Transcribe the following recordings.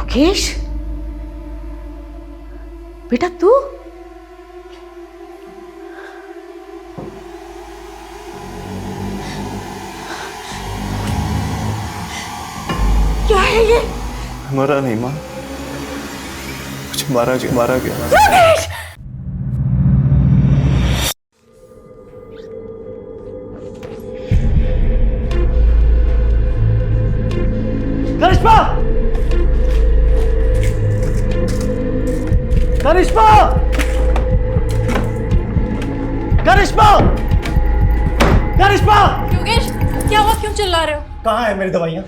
योगेश, बेटा तू? क्या है ये? मरा नहीं माँ, कुछ मारा गया। योगेश! करिश्मा! करिश्मा! करिश्मा! करिश्मा! योगेश, क्या हुआ? क्यों चिल्ला रहे हो? कहाँ है मेरी दवाइयाँ?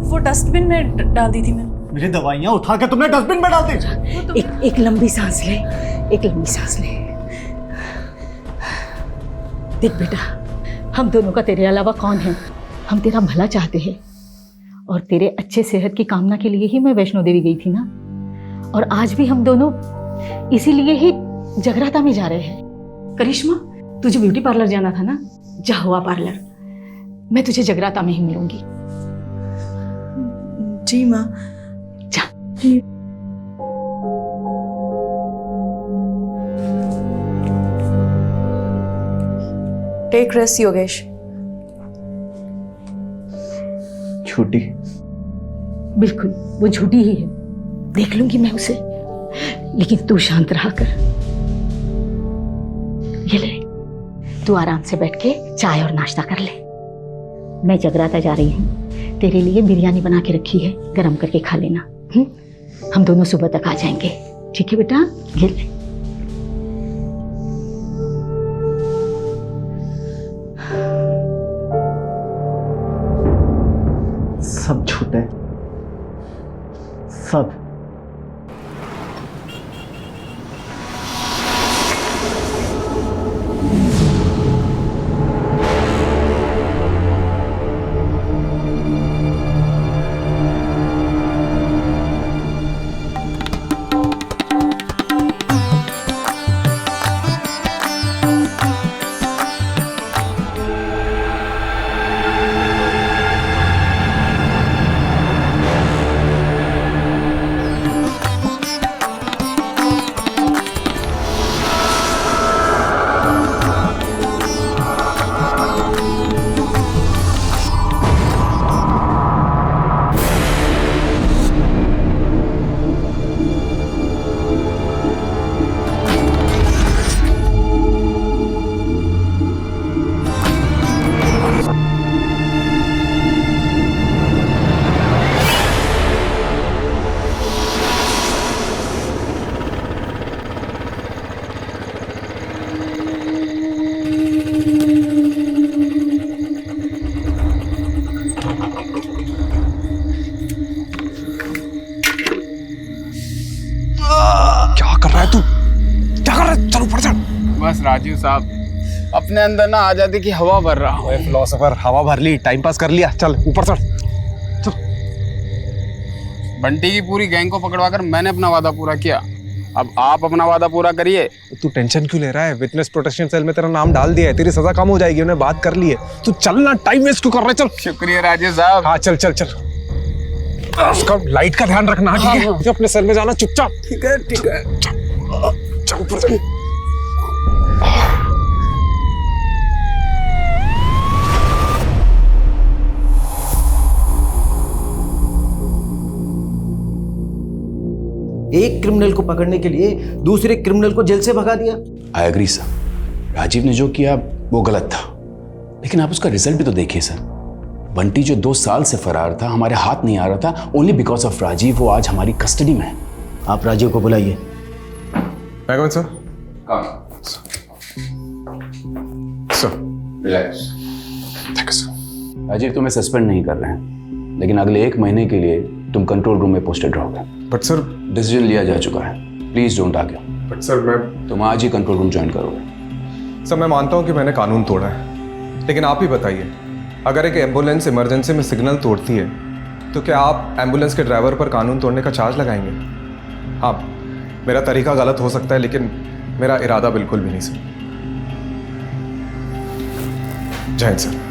वो डस्टबिन में डाल दी थी मैंने। मेरी दवाइयाँ उठा के तुमने डस्टबिन में डाल दी। एक लंबी सांस ले, एक लंबी सांस ले। देख बेटा, हम दोनों का तेरे अलावा कौन है? हम तेरा भला चाहते हैं और तेरे अच्छे सेहत की कामना के लिए ही मैं वैष्णो देवी गई थी ना। और आज भी हम दोनों इसीलिए ही जगराता में जा रहे हैं। करिश्मा, तुझे ब्यूटी पार्लर जाना था ना, जा हुआ पार्लर। मैं तुझे जगराता में ही मिलूंगी। जी माँ। जा। Take rest Yogesh. झूठी? बिल्कुल, वो झूठी ही है। देख लूंगी मैं उसे, लेकिन तू शांत रहा कर। ये ले, तू आराम से बैठ के चाय और नाश्ता कर ले। मैं जगराता जा रही हूँ, तेरे लिए बिरयानी बना के रखी है, गरम करके खा लेना। हम दोनों सुबह तक आ जाएंगे, ठीक है बेटा? ये ले। सब झूठ है, सब। बस राजीव साहब, अपने अंदर ना आजादी की हवा भर रहा हूँ। फिलोसोफर, हवा भर ली, टाइम पास कर लिया, चल ऊपर चढ़। बंटी की पूरी गैंग को पकड़वाकर मैंने अपना वादा पूरा किया, अब आप अपना वादा पूरा करिए। तू टेंशन क्यों ले रहा है? विटनेस प्रोटेक्शन सेल में तेरा नाम डाल दिया है, तेरी सजा कम हो जाएगी, उन्हें बात कर ली है। तू चल ना, टाइम वेस्ट क्यों कर रहा है? चल। शुक्रिया राजीव साहब। हाँ चल चल चल। उसका लाइट का ध्यान रखना, ठीक है? मुझे अपने सेल में जाना चुपचाप। ठीक है ठीक है। चल ऊपर चल। एक क्रिमिनल को पकड़ने के लिए दूसरे क्रिमिनल को जेल से भगा दिया। आई एग्री सर, राजीव ने जो किया वो गलत था, लेकिन आप उसका रिजल्ट भी तो देखिए सर। बंटी जो 2 साल से फरार था, हमारे हाथ नहीं आ रहा था, ओनली बिकॉज ऑफ राजीव वो आज हमारी कस्टडी में है। आप राजीव को बुलाइए। Sir. Sir relax. Thank you sir. Rajiv तुम्हें सस्पेंड नहीं कर रहे हैं, लेकिन अगले 1 महीने के लिए तुम कंट्रोल रूम में पोस्टेड रहोगे। बट सर, डिसीजन लिया जा चुका है, please don't argue. But sir मैं तुम आज ही कंट्रोल रूम ज्वाइन करोगे। सर मैं मानता हूँ कि मैंने कानून तोड़ा है, लेकिन आप ही बताइए, अगर एक एम्बुलेंस इमरजेंसी में सिग्नल तोड़ती है तो क्या आप एम्बुलेंस के ड्राइवर पर कानून तोड़ने का चार्ज लगाएंगे? हाँ, मेरा तरीका गलत हो सकता है, लेकिन मेरा इरादा बिल्कुल भी नहीं सर। जय हिंद सर।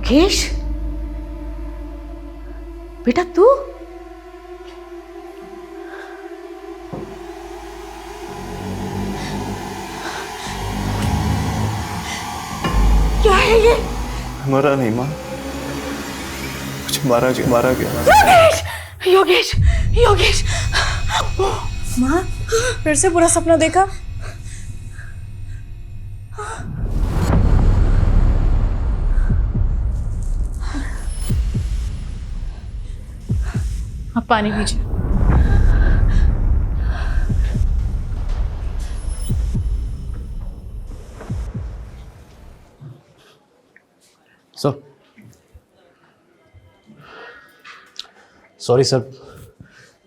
योगेश, बेटा तू? क्या है ये? मरा नहीं माँ, कुछ मारा गया। योगेश, योगेश, योगेश। माँ, फिर से बुरा सपना देखा? आप पानी पीजिए। सॉरी सर,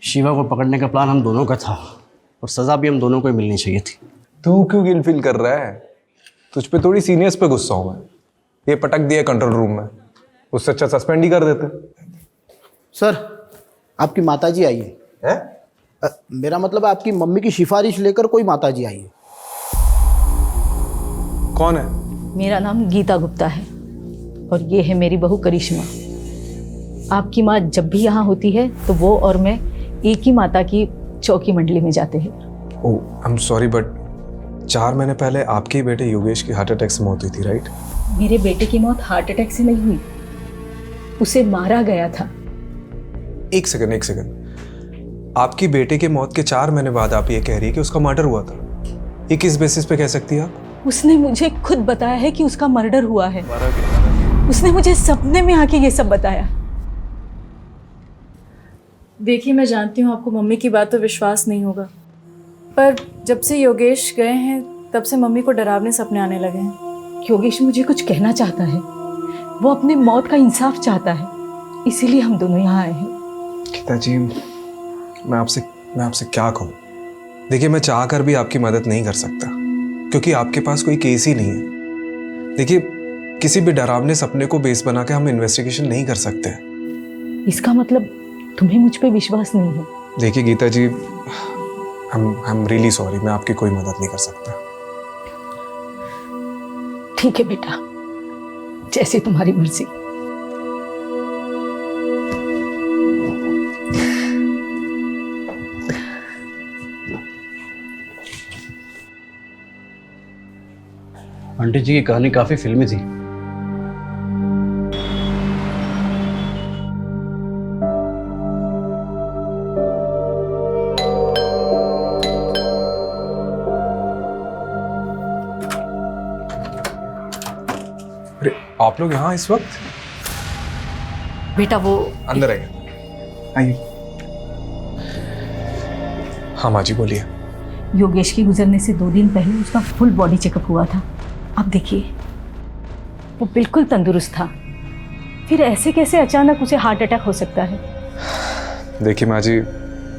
शिवा को पकड़ने का प्लान हम दोनों का था और सजा भी हम दोनों को ही मिलनी चाहिए थी। तू क्यों गिल्ट फील कर रहा है? तुझ पे थोड़ी सीनियर्स पे गुस्सा हूं मैं। ये पटक दिया कंट्रोल रूम में, उससे अच्छा सस्पेंड ही कर देते। सर, आपकी माताजी आई है। मेरा मतलब है आपकी मम्मी की सिफारिश लेकर कोई माताजी आई है। कौन है? मेरा नाम गीता गुप्ता है और ये है मेरी बहू करिश्मा। आपकी माँ जब भी यहाँ होती है तो वो और मैं एक ही माता की चौकी मंडली में जाते हैं। ओह, आई एम सॉरी बट 4 महीने पहले आपके ही बेटे योगेश की हार्ट अटैक से मौत हुई थी, राइट? मेरे बेटे की मौत हार्ट अटैक से नहीं हुई, उसे मारा गया था। एक सेकंड। आपकी बेटे के मौत के 4 महीने बाद आप ये कह रही है कि उसका मर्डर हुआ था। ये किस बेसिस पे कह सकती है आप? उसने मुझे खुद बताया है कि उसका मर्डर हुआ है। उसने मुझे सपने में आके ये सब बताया। देखिए, मैं जानती हूँ आपको मम्मी की बात पर विश्वास नहीं होगा, पर जब से योगेश गए हैं तब से मम्मी को डरावने सपने आने लगे हैं। योगेश मुझे कुछ कहना चाहता है, वो अपने मौत का इंसाफ चाहता है, इसीलिए हम दोनों यहाँ आए हैं। गीता जी, मैं आपसे क्या कहूँ? देखिए, मैं चाह कर भी आपकी मदद नहीं कर सकता क्योंकि आपके पास कोई केस ही नहीं है। देखिए, किसी भी डरावने सपने को बेस बना के हम इन्वेस्टिगेशन नहीं कर सकते। इसका मतलब तुम्हें मुझ पे विश्वास नहीं है? देखिए गीता जी, I'm really sorry, मैं आपकी कोई मदद नहीं कर सकता। ठीक है बेटा, जैसी तुम्हारी मर्जी। आंटी जी की कहानी काफी फिल्मी थी। अरे, आप लोग यहाँ इस वक्त? बेटा वो अंदर आइए। हाँ माँ जी, बोलिए। योगेश के गुजरने से 2 दिन पहले उसका फुल बॉडी चेकअप हुआ था। अब देखिए, वो बिल्कुल तंदुरुस्त था, फिर ऐसे कैसे अचानक उसे हार्ट अटैक हो सकता है? देखिए माँ जी,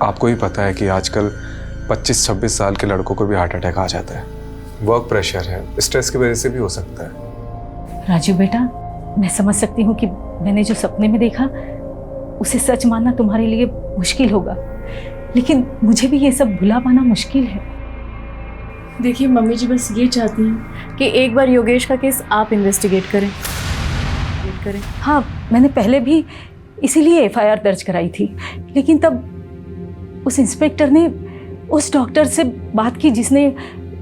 आपको ही पता है कि आजकल 25-26 साल के लड़कों को भी हार्ट अटैक आ जाता है। वर्क प्रेशर है, स्ट्रेस की वजह से भी हो सकता है। राजू बेटा, मैं समझ सकती हूँ कि मैंने जो सपने में देखा उसे सच मानना तुम्हारे लिए मुश्किल होगा, लेकिन मुझे भी ये सब भुला पाना मुश्किल है। देखिए, मम्मी जी बस ये चाहती हैं कि एक बार योगेश का केस आप इन्वेस्टिगेट करें। हाँ, मैंने पहले भी इसीलिए FIR दर्ज कराई थी, लेकिन तब उस इंस्पेक्टर ने उस डॉक्टर से बात की जिसने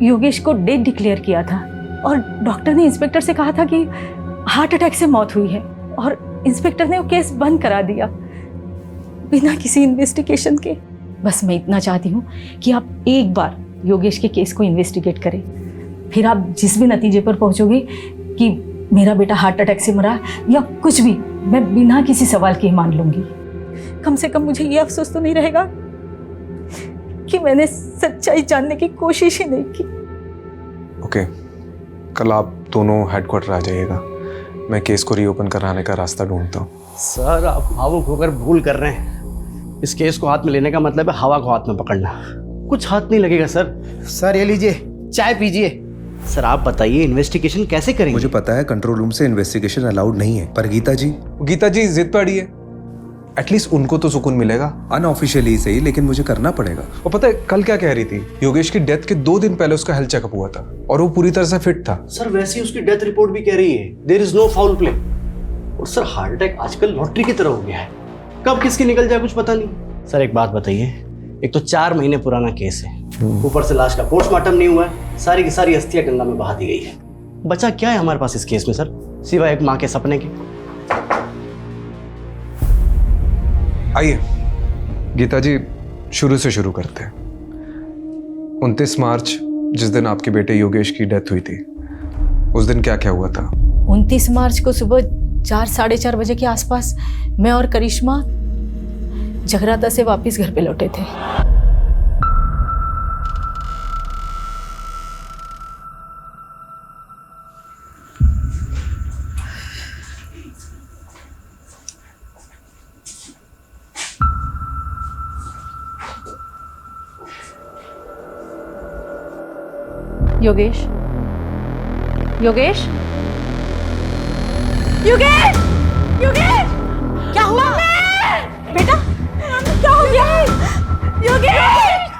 योगेश को डेड डिक्लेयर किया था, और डॉक्टर ने इंस्पेक्टर से कहा था कि हार्ट अटैक से मौत हुई है, और इंस्पेक्टर ने वो केस बंद करा दिया बिना किसी इन्वेस्टिगेशन के। बस मैं इतना चाहती हूँ कि आप एक बार योगेश के केस को इन्वेस्टिगेट करें, फिर आप जिस भी नतीजे पर पहुँचोगे कि मेरा बेटा हार्ट अटैक से मरा या कुछ भी, मैं बिना किसी सवाल के मान लूँगी। कम से कम मुझे ये अफसोस तो नहीं रहेगा कि मैंने सच्चाई जानने की कोशिश ही नहीं की। ओके, कल आप दोनों हेडक्वार्टर आ जाइएगा, मैं केस को रीओपन कराने का रास्ता ढूंढता हूँ। सर, आप भावुक होकर भूल कर रहे हैं। इस केस को हाथ में लेने का मतलब है हवा को हाथ में पकड़ना। कुछ हाथ नहीं लगेगा सर। सर, ये लीजिए, चाय पीजिए। सर, आप बताइए इन्वेस्टिगेशन कैसे करेंगे? मुझे पता है कंट्रोल रूम से इन्वेस्टिगेशन अलाउड नहीं है, पर गीता जी जिद पे अड़ी है, एटलीस्ट उनको तो सुकून मिलेगा। अनऑफिशियली सही, लेकिन मुझे करना पड़ेगा। और पता है कल क्या कह रही थी? योगेश की डेथ के 2 दिन पहले उसका हेल्थ चेकअप हुआ था और वो पूरी तरह से फिट था। सर, वैसे ही उसकी डेथ रिपोर्ट भी कह रही है there is no foul play. Sir heart attack आजकल लॉटरी की तरह हो गया है, कब किसकी निकल जाए कुछ पता नहीं। सर एक बात बताइए, एक तो 4 महीने पुराना केस है, ऊपर से लाश का पोस्टमार्टम नहीं हुआ है, सारी की सारी अस्थियां गंगा में बहा दी गई है। बचा क्या है हमारे पास इस केस में सर, सिवाय एक माँ के सपने के। आइए गीता जी, शुरू से शुरू करते हैं। 29 मार्च जिस दिन आपके बेटे योगेश की डेथ हुई थी, उस दिन क्या क्या हुआ था? 29 मार्च को सुबह 4 साढ़े 4 बजे के आसपास मैं और करिश्मा जगराता से वापस घर पे लौटे थे। योगेश, योगेश, योगेश, योगेश, क्या हुआ बेटा? क्या हो गया? योगेश!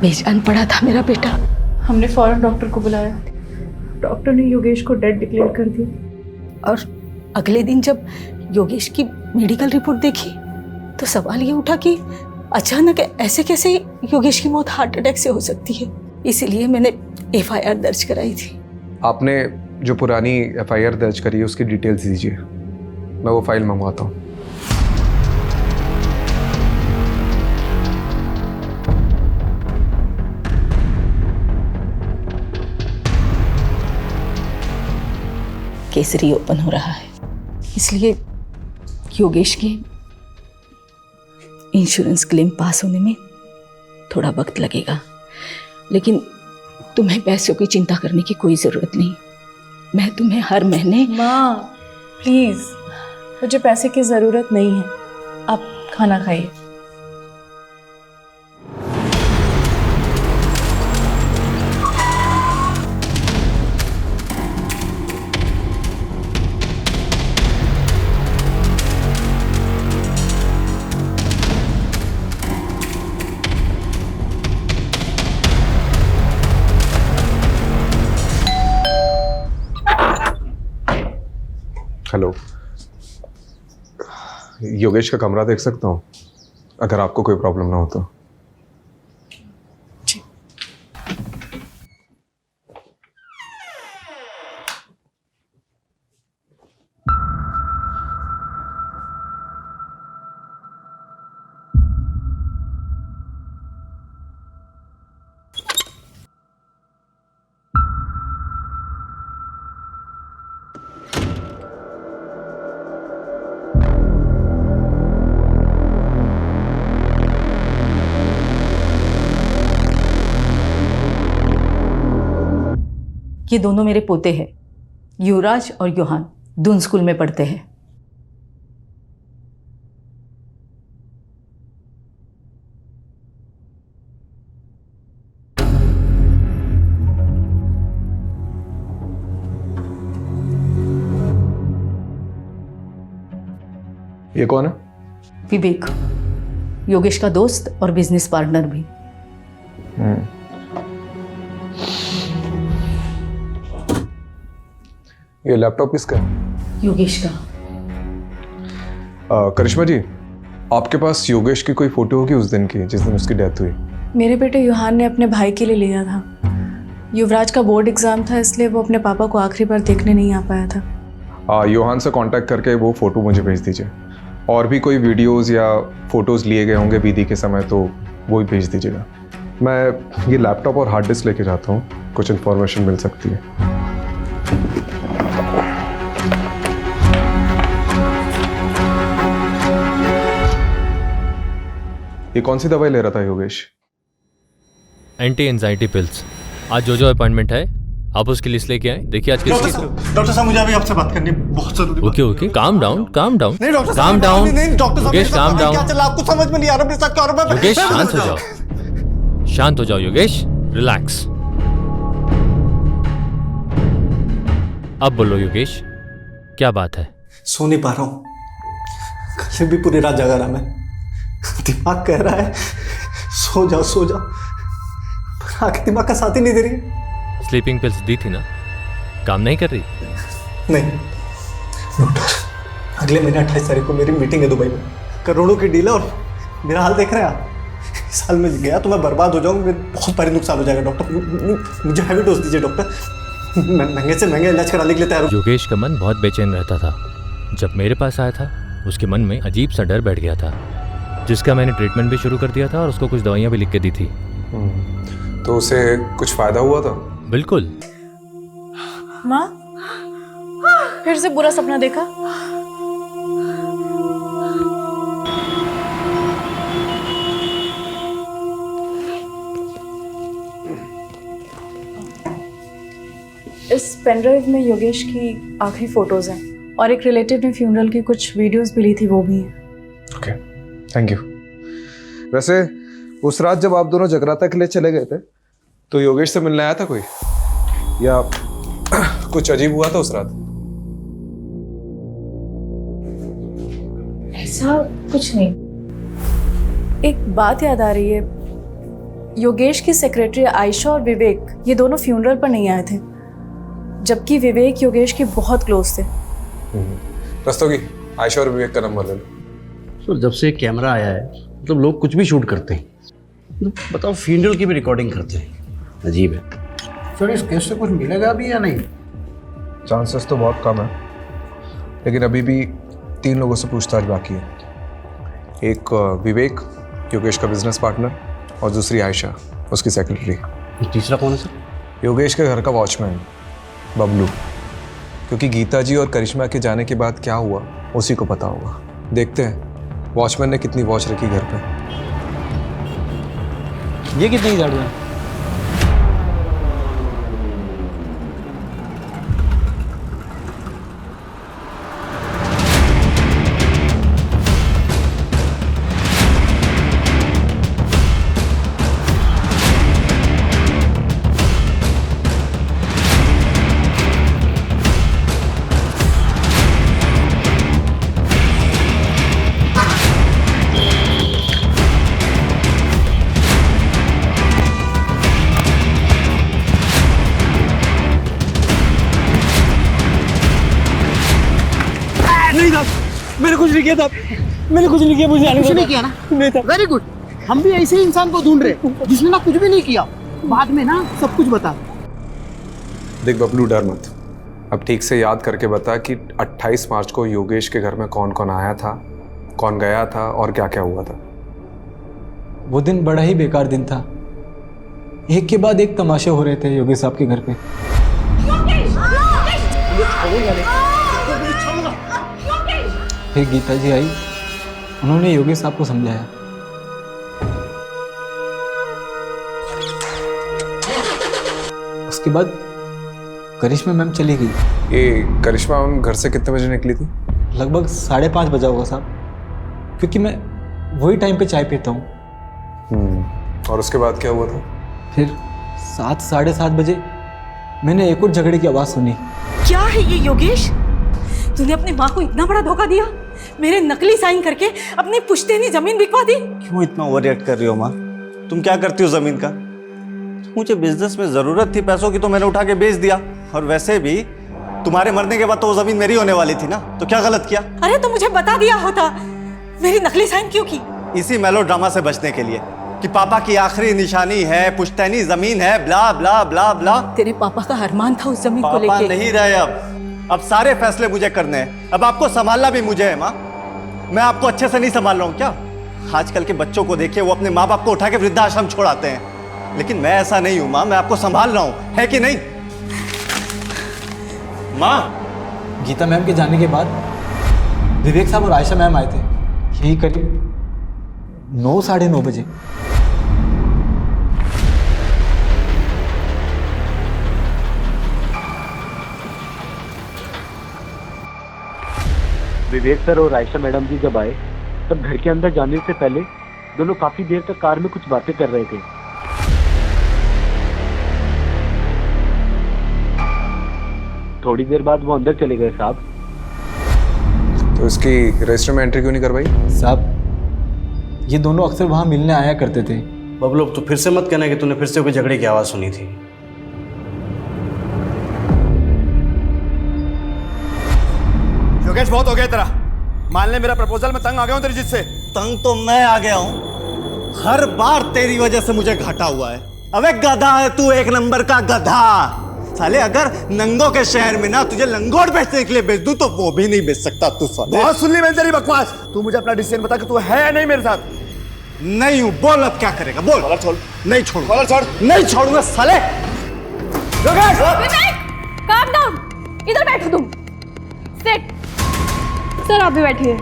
बेजान पड़ा था मेरा बेटा। हमने फौरन डॉक्टर को बुलाया, डॉक्टर ने योगेश को डेड डिक्लेयर कर दिया। और अगले दिन जब योगेश की मेडिकल रिपोर्ट देखी तो सवाल ये उठा कि अचानक ऐसे कैसे योगेश की मौत हार्ट अटैक से हो सकती है। इसीलिए मैंने FIR दर्ज कराई थी। आपने जो पुरानी FIR दर्ज करी है उसकी डिटेल्स दीजिए, मैं वो फाइल मंगवाता हूँ। केस रीओपन हो रहा है, इसलिए योगेश के इंश्योरेंस क्लेम पास होने में थोड़ा वक्त लगेगा, लेकिन तुम्हें पैसों की चिंता करने की कोई ज़रूरत नहीं। मैं तुम्हें हर महीने। माँ प्लीज़, मुझे पैसे की ज़रूरत नहीं है, आप खाना खाइए। हेलो, योगेश का कमरा देख सकता हूँ अगर आपको कोई प्रॉब्लम ना हो तो? ये दोनों मेरे पोते हैं, युवराज और योहान, दून स्कूल में पढ़ते हैं। ये कौन है? विवेक, योगेश का दोस्त और बिजनेस पार्टनर भी। ये लैपटॉप किसका है? योगेश का। करिश्मा जी, आपके पास योगेश की कोई फोटो होगी उस दिन की जिस दिन उसकी डेथ हुई? मेरे बेटे युहान ने अपने भाई के लिए लिया था। युवराज का बोर्ड एग्ज़ाम था, इसलिए वो अपने पापा को आखिरी बार देखने नहीं आ पाया था। योहान से कांटेक्ट करके वो फ़ोटो मुझे भेज दीजिए। और भी कोई वीडियोस या फ़ोटोज़ लिए गए होंगे विधि के समय तो वो भी भेज दीजिएगा। मैं ये लैपटॉप और हार्ड डिस्क लेके जाता हूँ, कुछ इन्फॉर्मेशन मिल सकती है। ये कौन सी दवाई ले रहा था योगेश? Anti anxiety pills. आज जो अपॉइंटमेंट है आप उसकी लिस्ट लेके आए। देखिए आज डॉक्टर साहब मुझे अभी आपसे बात करनी बहुत जरूरी। Okay calm down calm down नहीं doctor calm down. Yogesh calm down. क्या चला आपको समझ में नहीं आ रहा मेरे साथ क्या हो रहा है? योगेश शांत हो जाओ, शांत हो जाओ योगेश, रिलैक्स। अब बोलो योगेश, क्या बात है? सो नहीं पा रहा हूँ, कल भी पूरी रात जागा रहा मैं। दिमाग कह रहा है सो जाओ सो जाओ, पर आंखें दिमाग का साथ ही नहीं दे रही। स्लीपिंग पिल्स दी थी ना, काम नहीं कर रही? नहीं डॉक्टर, अगले महीने 28 तारीख को मेरी मीटिंग है दुबई में, करोड़ों की डील है और मेरा हाल देख रहे हैं आप। इस साल में गया तो मैं बर्बाद हो जाऊंगा, बहुत भारी नुकसान हो जाएगा डॉक्टर। मुझे हैवी डोज दीजिए डॉक्टर, महंगे से महंगे इलाज कराने के लिए तैयार हूं। योगेश का मन बहुत बेचैन रहता था। जब मेरे पास आया था उसके मन में अजीब सा डर बैठ गया था, जिसका मैंने ट्रीटमेंट भी शुरू कर दिया था और उसको कुछ दवाइयाँ भी लिख के दी थी। तो उसे कुछ फायदा हुआ था? बिल्कुल। माँ, फिर से बुरा सपना देखा? इस पेनड्राइव में योगेश की आखिरी फोटोज हैं और एक रिलेटिव ने फ्यूनरल की कुछ वीडियोस भी ली थी, वो भी हैं। Okay, thank you. वैसे उस रात जब आप दोनों जगराता के लिए चले गए थे तो योगेश से मिलने आया था कोई, या कुछ अजीब हुआ था उस रात? ऐसा कुछ नहीं। एक बात याद आ रही है, योगेश की सेक्रेटरी आयशा और विवेक ये दोनों फ्यूनरल पर नहीं आए थे, जबकि विवेक योगेश के बहुत क्लोज थे। रस्तोगी, आयशा और विवेक का नंबर ले लो। सर जब से कैमरा आया है मतलब लोग कुछ भी शूट करते हैं, बताओ फ्यूनरल की भी रिकॉर्डिंग करते हैं, अजीब है। सर इस केस से कुछ मिलेगा भी या नहीं? चांसेस तो बहुत कम है, लेकिन अभी भी 3 लोगों से पूछताछ बाकी है। एक विवेक, योगेश का बिजनेस पार्टनर, और दूसरी आयशा, उसकी सेक्रेटरी। तीसरा कौन है सर? योगेश के घर का वॉचमैन बबलू, क्योंकि गीता जी और करिश्मा के जाने के बाद क्या हुआ उसी को पता होगा। देखते हैं वॉचमैन ने कितनी वॉच रखी घर पे। ये कितने की झाड़ू है? मैंने कुछ नहीं किया था, मैंने कुछ नहीं किया, मुझे आने कुछ नहीं किया ना? नहीं था। वेरी गुड, हम भी ऐसे ही इंसान को ढूंढ रहे जिसने ना कुछ भी नहीं किया, बाद में ना सब कुछ बता। देख बबलू, डर मत, अब ठीक से याद करके बता कि 28 मार्च को योगेश के घर में कौन कौन आया था, कौन गया था और क्या क्या हुआ था। वो दिन बड़ा ही बेकार दिन था, एक के बाद एक तमाशे हो रहे थे योगेश साहब के घर पे। फिर गीता जी आई, उन्होंने योगेश साहब को समझाया। उसके बाद करिश्मा मैम चली गई। ये करिश्मा मैम घर से कितने बजे निकली थी? लगभग 5:30 बजा होगा साहब, क्योंकि मैं वही टाइम पे चाय पीता हूँ। और उसके बाद क्या हुआ था? फिर 7 साढ़े 7 बजे मैंने एक और झगड़े की आवाज़ सुनी। क्या है ये योगेश? तूने अपनी माँ को इतना बड़ा धोखा दिया, मेरे नकली साइन करके अपनी पुश्तैनी जमीन बिकवा दी। क्यों इतना ओवर रिएक्ट कर रही हो माँ? तुम क्या करती हो जमीन का? मुझे बिजनेस में जरूरत थी पैसों की तो मैंने उठा के बेच दिया, और वैसे भी तुम्हारे मरने के बाद तो वो जमीन मेरी होने वाली थी ना, तो क्या गलत किया? अरे तो मुझे बता दिया होता, मेरी नकली साइन क्यों की? इसी मेलो ड्रामा से बचने के लिए कि पापा की आखिरी निशानी है, पुश्तैनी जमीन है, ब्ला ब्ला ब्ला ब्ला। तेरे पापा का अरमान था उस जमीन को पापा लेके। नहीं रहे अब सारे फैसले मुझे करने हैं, अब आपको संभालना भी मुझे है माँ। मैं आपको अच्छे से नहीं संभाल रहा हूँ क्या? आजकल के बच्चों को देखिए, वो अपने माँ बाप को उठा के वृद्धाश्रम छोड़ाते हैं, लेकिन मैं ऐसा नहीं हूँ माँ, मैं आपको संभाल रहा हूँ, है कि नहीं माँ? गीता मैम के जाने के बाद विवेक साहब और आयशा मैम आए थे, यही करीब 9 साढ़े 9 बजे। विवेक सर और आयशा मैडम जी जब आए तब घर के अंदर जाने से पहले दोनों काफी देर तक कार में कुछ बातें कर रहे थे। थोड़ी देर बाद वो अंदर चले गए साहब। तो इसकी रजिस्टर में एंट्री क्यों नहीं करवाई? साहब ये दोनों अक्सर वहां मिलने आया करते थे। बबलू तो फिर से मत कहना कि तूने फिर से कोई झगड़े की आवाज सुनी थी। योगेश बहुत हो गया तेरा, मान ले मेरा प्रपोजल, मैं तंग आ गया हूँ तेरी जिद से। तंग तो मैं आ गया हूँ, हर बार तेरी वजह से मुझे घाटा हुआ है। अबे गधा है तू, एक नंबर का गधा। साले अगर नंगों के शहर में ना तुझे लंगोट बेचने के लिए बेच दूं तो वो भी नहीं बेच सकता तू। साले बहुत सुन ली मैंने तेरी बकवास। तू मुझे अपना डिसीजन बता कि तू है या नहीं मेरे साथ। नहीं हूं, बोल अब क्या करेगा, बोल। कॉलर छोड़। नहीं छोड़, कॉलर छोड़। नहीं छोड़ूंगा साले। काम डाउन, इधर बैठो तुम। सिट। सर आप भी बैठिए।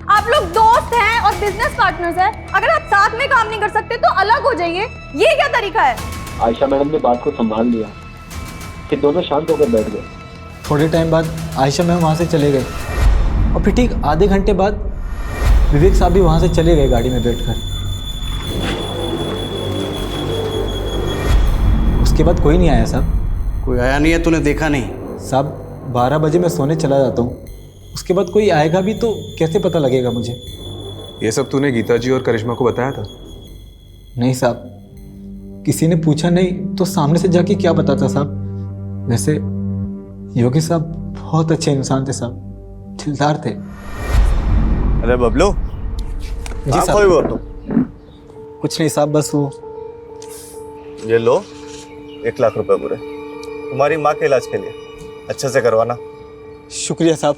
आप लोग दोस्त हैं और बिजनेस पार्टनर्स हैं, अगर आप साथ में काम नहीं कर सकते तो अलग हो जाइए। ये क्या तरीका है? आयशा मैडम ने बात को संभाल लिया, फिर दोनों शांत होकर बैठ गए। थोड़े टाइम बाद आयशा मैम वहाँ से चले गए और फिर ठीक आधे घंटे बाद विवेक साहब भी वहाँ से चले गए गाड़ी में बैठकर। उसके बाद कोई नहीं आया साहब। कोई आया नहीं है? तूने देखा नहीं? साहब 12 बजे मैं सोने चला जाता हूँ, उसके बाद कोई आएगा भी तो कैसे पता लगेगा मुझे? ये सब तूने गीता जी और करिश्मा को बताया था? नहीं साहब, किसी ने पूछा नहीं तो सामने से जाके क्या बताता साहब। वैसे योगी साहब बहुत अच्छे इंसान थे साहब, दिलदार थे। अरे बबलू, जी साहब। खोई वो तुम? कुछ नहीं साहब, बस वो। ये लो 1 लाख रुपए पूरे तुम्हारी माँ के इलाज के लिए, अच्छे से करवाना। शुक्रिया साहब,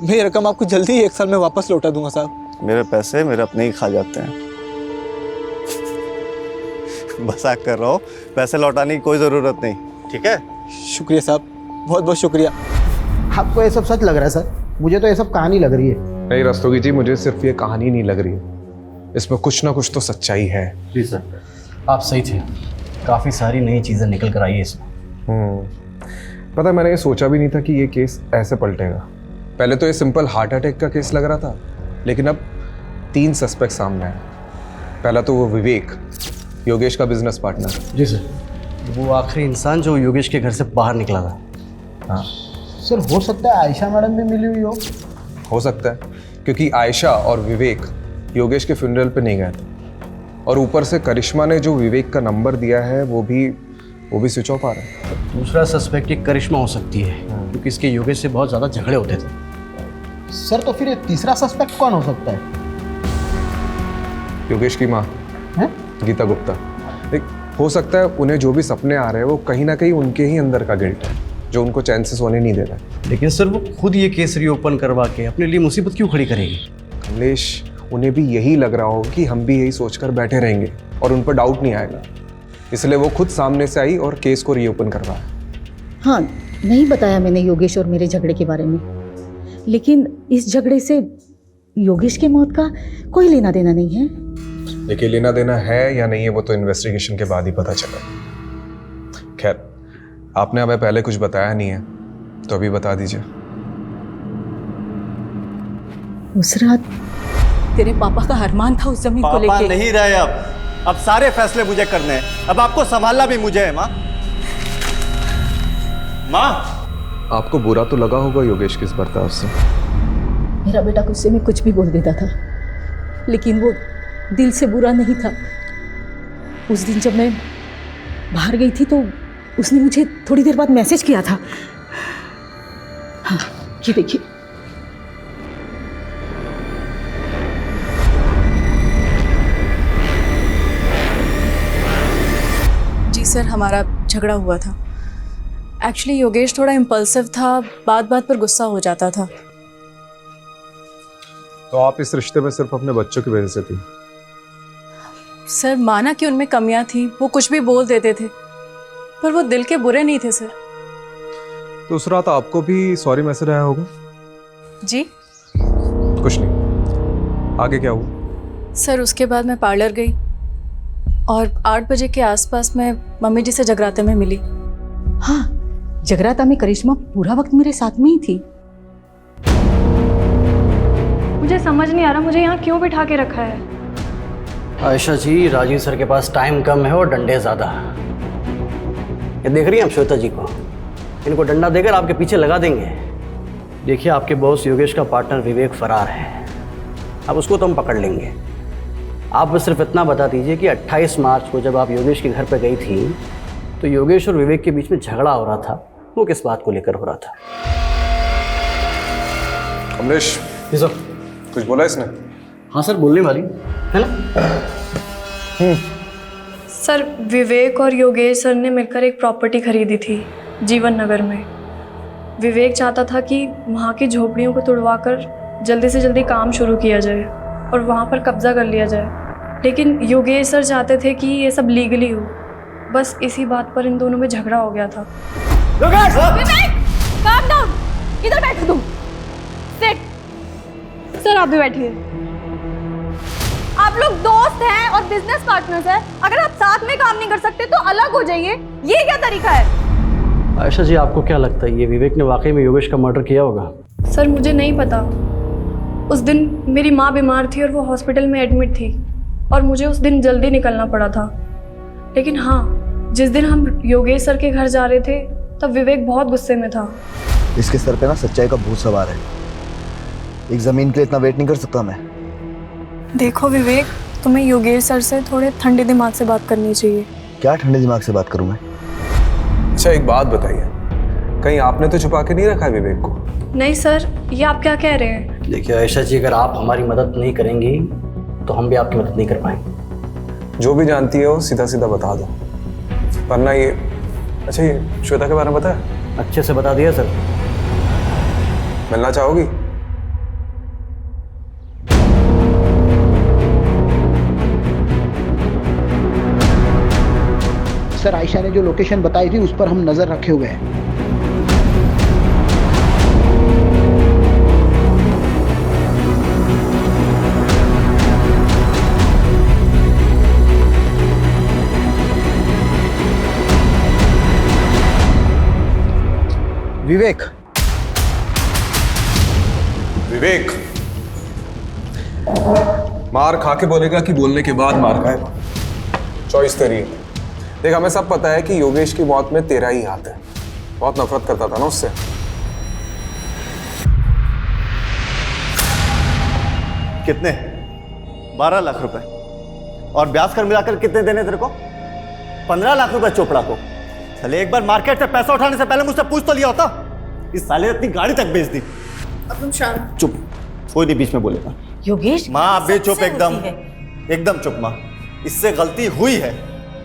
मैं ये रकम आपको जल्दी ही 1 साल में वापस लौटा दूंगा साहब। मेरे पैसे मेरे अपने ही खा जाते हैं। मजाक कर रहा हूँ, पैसे लौटाने की कोई ज़रूरत नहीं, ठीक है? शुक्रिया साहब, बहुत बहुत शुक्रिया। आपको ये सब सच लग रहा है सर? मुझे तो ये सब कहानी लग रही है। नहीं रस्तोगी जी, मुझे सिर्फ ये कहानी नहीं लग रही है, इसमें कुछ ना कुछ तो सच्चाई है। जी सर, आप सही थे, काफ़ी सारी नई चीज़ें निकल कर आई है इसमें। पता है, मैंने ये सोचा भी नहीं था कि ये केस ऐसे पलटेगा। पहले तो ये सिंपल हार्ट अटैक का केस लग रहा था, लेकिन अब 3 सस्पेक्ट सामने हैं। पहला तो वो विवेक, योगेश का बिजनेस पार्टनर। जी सर, वो आखिरी इंसान जो योगेश के घर से बाहर निकला था। हाँ सर, हो सकता है आयशा मैडम भी मिली हुई हो सकता है, क्योंकि आयशा और विवेक योगेश के फ्यूनरल पे नहीं गए थे, और ऊपर से करिश्मा ने जो विवेक का नंबर दिया है वो भी स्विच ऑफ आ रहा है। दूसरा सस्पेक्ट एक करिश्मा हो सकती है, क्योंकि इसके योगेश से बहुत ज़्यादा झगड़े होते थे। सर, तो फिर ये तीसरा सस्पेक्ट कौन हो सकता है? योगेश की माँ गीता गुप्ता। देख, हो सकता है उन्हें जो भी सपने आ रहे हैं वो कहीं ना कहीं उनके ही अंदर का गिल्ट है, जो उनको चैन से सोने नहीं दे रहा है। लेकिन सर, वो खुद ये केस रीओपन करवा के अपने लिए मुसीबत क्यों खड़ी करेगी? कमलेश, उन्हें भी यही लग रहा हो कि हम भी यही सोचकर बैठे रहेंगे और उन पर डाउट नहीं आएगा, इसलिए वो खुद सामने से आई और केस को रीओपन करवाया। हाँ, नहीं बताया मैंने योगेश और मेरे झगड़े के बारे में, लेकिन इस झगड़े से योगेश की मौत का कोई लेना देना नहीं है। देखिए, लेना देना है या नहीं है वो तो इन्वेस्टिगेशन के बाद ही पता चला। खैर, आपने हमें पहले कुछ बताया नहीं है तो अभी बता दीजिए। उस रात तेरे पापा का अरमान था उस जमीन को लेके। पापा नहीं रहे अब सारे फैसले मुझे करने हैं, अब आपको संभालना भी मुझे है। माँ, आपको बुरा तो लगा होगा योगेश किस बर्ताव से। मेरा बेटा गुस्से में कुछ भी बोल देता था, लेकिन वो दिल से बुरा नहीं था। उस दिन जब मैं बाहर गई थी तो उसने मुझे थोड़ी देर बाद मैसेज किया था। हाँ, ये देखिए। जी सर, हमारा झगड़ा हुआ था। एक्चुअली योगेश थोड़ा इम्पल्सिव था, बात बात पर गुस्सा हो जाता था। तो आप इस रिश्ते में सिर्फ अपने बच्चों की वजह से थी? सर, माना कि उनमें कमियां थी, वो कुछ भी बोल देते थे, पर वो दिल के बुरे नहीं थे सर। तो उस रात आपको भी सॉरी मैसेज आया होगा? जी कुछ नहीं, आगे क्या हुआ? सर, उसके बाद मैं पार्लर गई और 8 बजे के आसपास मैं मम्मी जी से जगराते में मिली। हाँ, जगराता में करिश्मा पूरा वक्त मेरे साथ में ही थी। मुझे समझ नहीं आ रहा मुझे यहाँ क्यों बिठा के रखा है। आयशा जी, राजीव सर के पास टाइम कम है और डंडे ज़्यादा। ये देख रही हैं आप श्वेता जी को? इनको डंडा देकर आपके पीछे लगा देंगे। देखिए, आपके बॉस योगेश का पार्टनर विवेक फरार है, अब उसको तो हम पकड़ लेंगे। आप बस सिर्फ इतना बता दीजिए कि 28 मार्च को जब आप योगेश के घर पर गई थी तो योगेश और विवेक के बीच में झगड़ा हो रहा था, वो किस बात को लेकर हो रहा था? कमलेश, जी सर। कुछ बोला इसने? हाँ सर, बोलने वाली है ना। सर, विवेक और योगेश सर ने मिलकर एक प्रॉपर्टी खरीदी थी जीवन नगर में। विवेक चाहता था कि वहाँ की झोपड़ियों को तुड़वाकर जल्दी से जल्दी काम शुरू किया जाए और वहाँ पर कब्जा कर लिया जाए, लेकिन योगेश सर चाहते थे कि ये सब लीगली हो। बस इसी बात पर इन दोनों में झगड़ा हो गया था। विवेक, calm down, इधर बैठो तुम। सिट। सर आप भी बैठिए। आप लोग दोस्त हैं और बिजनेस पार्टनर्स हैं। अगर आप साथ में काम नहीं कर सकते तो अलग हो जाइए। ये क्या तरीका है? आयशा जी, आपको क्या लगता है ये विवेक ने वाकई में योगेश का मर्डर किया होगा? सर मुझे नहीं पता। उस दिन मेरी माँ बीमार थी और वो हॉस्पिटल में एडमिट थी और मुझे उस दिन जल्दी निकलना पड़ा था। लेकिन हाँ, जिस दिन हम योगेश सर के घर जा रहे थे तब विवेक बहुत गुस्से में था। इसके सर पे ना सच्चाई का भूत सवार है। एक जमीन के लिए इतना वेट नहीं कर सकता मैं। देखो विवेक, तुम्हें योगेश सर से थोड़े ठंडे दिमाग से बात करनी चाहिए। क्या ठंडे दिमाग से बात करूं मैं? अच्छा एक बात बताइए, कहीं आपने तो छुपा के नहीं रखा है विवेक को? नहीं सर, ये आप क्या कह रहे हैं? देखिए आयशा जी, अगर आप हमारी मदद नहीं करेंगी तो हम भी आपकी मदद नहीं कर पाएंगे। जो भी जानती है वो सीधा सीधा बता दो, वरना ये। अच्छा ये श्वेता के बारे में पता है? अच्छे से बता दिया सर। मिलना चाहोगी? सर आयशा ने जो लोकेशन बताई थी उस पर हम नजर रखे हुए हैं। विवेक, विवेक मार खा के बोलेगा कि बोलने के बाद मार खाएगा? चॉइस तेरी है। देख, हमें सब पता है कि योगेश की मौत में तेरा ही हाथ है। बहुत नफरत करता था ना उससे। कितने? 12 लाख रुपए। और ब्याज कर मिलाकर कितने देने तेरे को? 15 लाख रुपए चोपड़ा को। चले एक बार मार्केट से पैसा उठाने से पहले मुझसे पूछ तो लिया होता। इस साले ने अपनी गाड़ी तक बेच दी। अब तुम शांत। चुप, कोई नहीं बीच में बोलेगा। योगेश, माँ आप भी चुप, एकदम चुप माँ। इससे गलती हुई है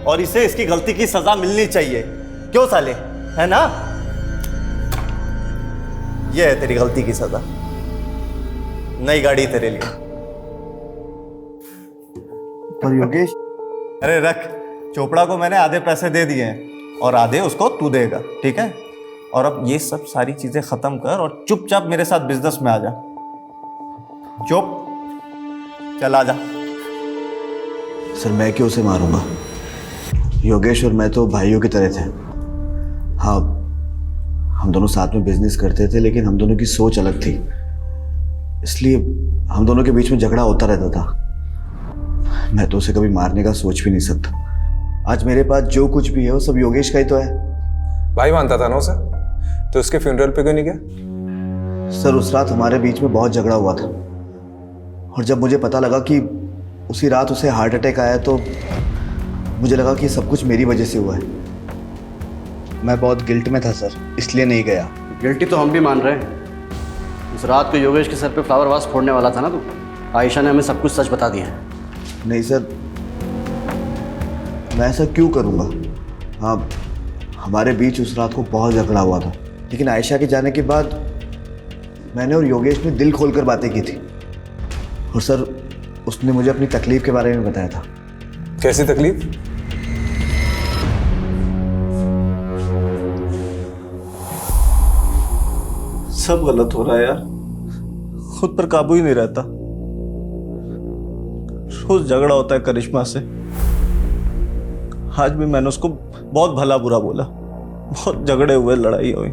और इसे इसकी गलती की सजा मिलनी चाहिए। क्यों साले, है ना? यह है तेरी गलती की सजा। नई गाड़ी तेरे लिए। पर योगेश, अरे रख, चोपड़ा को मैंने आधे पैसे दे दिए हैं और आधे उसको तू देगा, ठीक है? और अब ये सब सारी चीजें खत्म कर और चुपचाप मेरे साथ बिजनेस में आ जा। चुप, चल आ जा। सर मैं क्यों उसे मारूंगा? योगेश और मैं तो भाइयों की तरह थे। हाँ, हम दोनों साथ में बिजनेस करते थे, लेकिन हम दोनों की सोच अलग थी, इसलिए हम दोनों के बीच में झगड़ा होता रहता था। मैं तो उसे कभी मारने का सोच भी नहीं सकता। आज मेरे पास जो कुछ भी है वो सब योगेश का ही तो है। भाई मानता था ना उसे, तो उसके फ्यूनरल पे क्यों नहीं गया? सर उस रात हमारे बीच में बहुत झगड़ा हुआ था, और जब मुझे पता लगा कि उसी रात उसे हार्ट अटैक आया तो मुझे लगा कि सब कुछ मेरी वजह से हुआ है। मैं बहुत गिल्ट में था सर, इसलिए नहीं गया। गिल्टी तो हम भी मान रहे हैं। उस रात को योगेश के सर पे फ्लावर वास फोड़ने वाला था ना तू। आयशा ने हमें सब कुछ सच बता दिया है। नहीं सर, मैं ऐसा क्यों करूँगा? हाँ, हमारे बीच उस रात को बहुत झगड़ा हुआ था, लेकिन आयशा के जाने के बाद मैंने और योगेश ने दिल खोलकर बातें की थी। और सर उसने मुझे अपनी तकलीफ के बारे में बताया था। कैसी तकलीफ? सब गलत हो रहा है यार, खुद पर काबू ही नहीं रहता। रोज झगड़ा होता है करिश्मा से। आज भी मैंने उसको बहुत भला बुरा बोला, बहुत झगड़े हुए, लड़ाई हुई,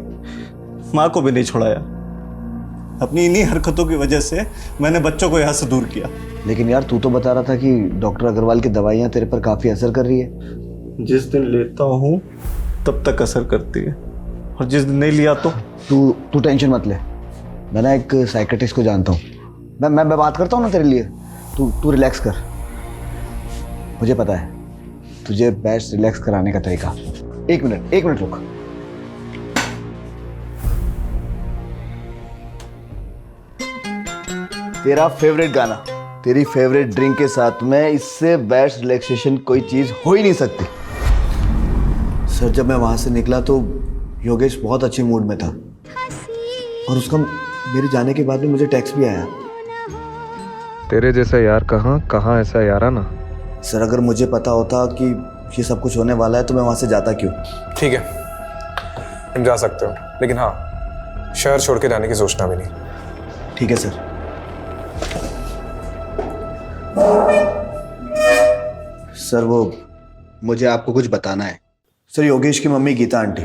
माँ को भी नहीं छोड़ाया। अपनी इन्हीं हरकतों की वजह से मैंने बच्चों को यहाँ से दूर किया। लेकिन यार तू तो बता रहा था कि डॉक्टर अग्रवाल की दवाइयाँ तेरे पर काफ़ी असर कर रही है। जिस दिन लेता हूँ तब तक असर करती है, और जिस दिन नहीं लिया तो तू टेंशन मत ले। मैं ना एक साइकेट्रिस्ट को जानता हूँ, मैं बात करता हूँ ना तेरे लिए। तू रिलैक्स कर, मुझे पता है तुझे बेस्ट रिलैक्स कराने का तरीका। एक मिनट रुक। तेरा फेवरेट गाना, तेरी फेवरेट ड्रिंक के साथ में इससे बेस्ट रिलैक्सेशन कोई चीज़ हो ही नहीं सकती। सर जब मैं वहाँ से निकला तो योगेश बहुत अच्छे मूड में था और उसका मेरे जाने के बाद में मुझे टेक्स्ट भी आया। तेरे जैसा यार कहाँ ऐसा याराना। सर अगर मुझे पता होता कि ये सब कुछ होने वाला है तो मैं वहाँ से जाता क्यों। ठीक है, तुम जा सकते हो, लेकिन हाँ, शहर छोड़ के जाने की सोचना भी नहीं। ठीक है सर। सर वो मुझे आपको कुछ बताना है। सर योगेश की मम्मी गीता आंटी,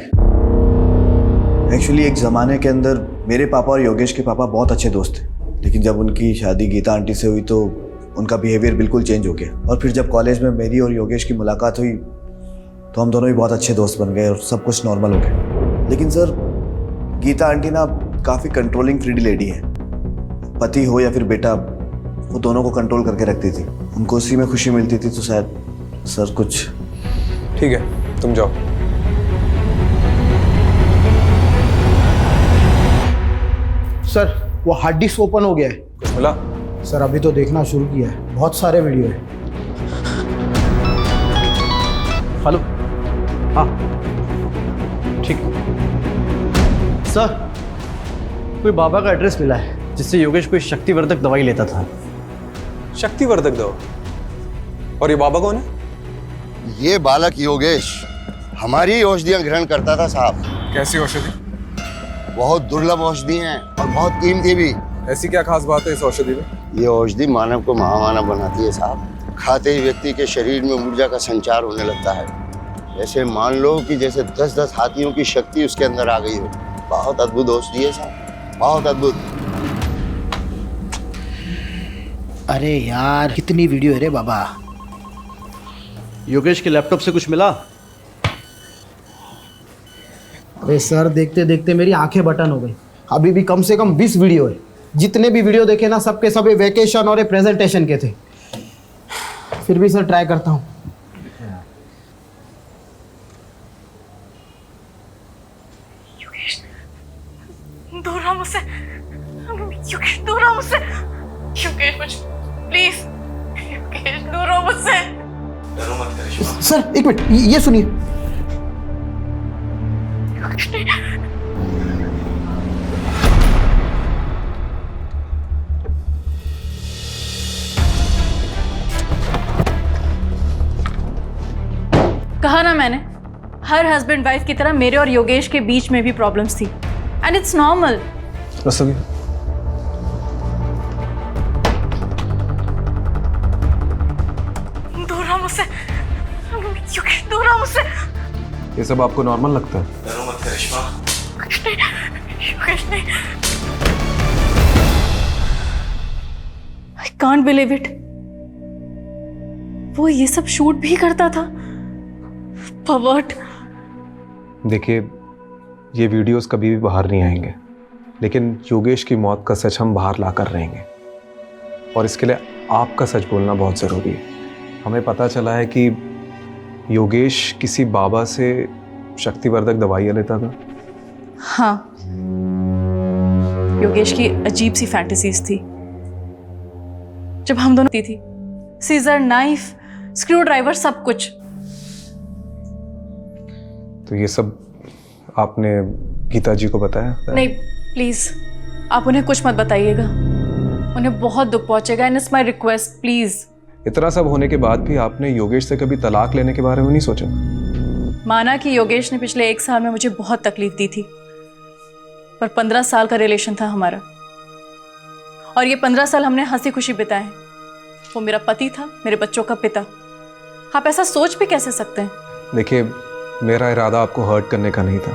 एक्चुअली एक ज़माने के अंदर मेरे पापा और योगेश के पापा बहुत अच्छे दोस्त थे, लेकिन जब उनकी शादी गीता आंटी से हुई तो उनका बिहेवियर बिल्कुल चेंज हो गया। और फिर जब कॉलेज में मेरी और योगेश की मुलाकात हुई तो हम दोनों भी बहुत अच्छे दोस्त बन गए और सब कुछ नॉर्मल हो गया। लेकिन सर गीता आंटी ना काफ़ी कंट्रोलिंग फ्रीडी लेडी है। पति हो या फिर बेटा, वो दोनों को कंट्रोल करके रखती थी। उनको उसी में खुशी मिलती थी। तो शायद सर कुछ। ठीक है, तुम जाओ। सर वो हार्ड डिस्क ओपन हो गया है। कुछ मिला? सर अभी तो देखना शुरू किया है, बहुत सारे वीडियो है। हेलो, हाँ ठीक। सर कोई बाबा का एड्रेस मिला है जिससे योगेश कोई शक्तिवर्धक दवाई लेता था। शक्तिवर्धक दवा? और ये बाबा कौन है? ये बालक योगेश हमारी औषधियां ग्रहण करता था साहब। कैसी औषधि? बहुत दुर्लभ औषधि हैं और बहुत कीमती भी। ऐसी क्या खास बात है इस औषधि में? ये औषधि मानव को महामानव बनाती है साहब। खाते ही व्यक्ति के शरीर में ऊर्जा का संचार होने लगता है। ऐसे मान लो कि जैसे 10-10 हाथियों की शक्ति उसके अंदर आ गई हो। बहुत अद्भुत औषधि है साहब, बहुत अद्भुत। अरे यार कितनी वीडियो है रे बाबा। योगेश के लैपटॉप से कुछ मिला? अरे सर देखते देखते मेरी आंखें बटन हो गई। अभी भी कम से कम 20 वीडियो है। जितने भी वीडियो देखे ना सबके सब वेकेशन और प्रेजेंटेशन के थे। फिर भी सर ट्राई करता हूँ। दूर रहो मुझसे, योगेश दूर रहो मुझसे, योगेश मुझे प्लीज, योगेश दूर रहो मुझसे। डरो मत करिश्मा। सर एक मिनट, ये सुनिए। कहा ना मैंने, हर हस्बैंड वाइफ की तरह मेरे और योगेश के बीच में भी प्रॉब्लम्स थी एंड इट्स नॉर्मल। दूर रहो मुझसे, योगेश दूर रहो मुझसे। ये सब आपको नॉर्मल लगता है? डरो मत करिश्मा। योगेश नहीं, I can't believe it। वो ये सब शूट भी करता था। परवर्ट। देखिए, ये वीडियोस कभी भी बाहर नहीं आएंगे, लेकिन योगेश की मौत का सच हम बाहर ला कर रहेंगे। और इसके लिए आपका सच बोलना बहुत ज़रूरी है। हमें पता चला है कि योगेश किसी बाबा से शक्तिवर्धक दवाइयाँ लेता था। हाँ, योगेश की अजीब सी फैंटेसीज थी। जब हम दोनों थी सीजर, नाइफ, स्क्रू ड्राइवर, सब कुछ। तो ये सब आपने गीता जी को बताया? नहीं प्लीज, आप उन्हें कुछ मत बताइएगा, उन्हें बहुत दुख पहुंचेगा। And it's my request, please. इतना सब होने के बाद भी आपने योगेश से कभी तलाक लेने के बारे में नहीं सोचा? माना कि योगेश ने पिछले 1 साल में मुझे बहुत तकलीफ दी थी, पर 15 साल का रिलेशन था हमारा, और ये 15 साल हमने हंसी खुशी बिताए। वो मेरा पति था, मेरे बच्चों का पिता। आप ऐसा सोच भी कैसे सकते हैं? देखिए, मेरा इरादा आपको हर्ट करने का नहीं था।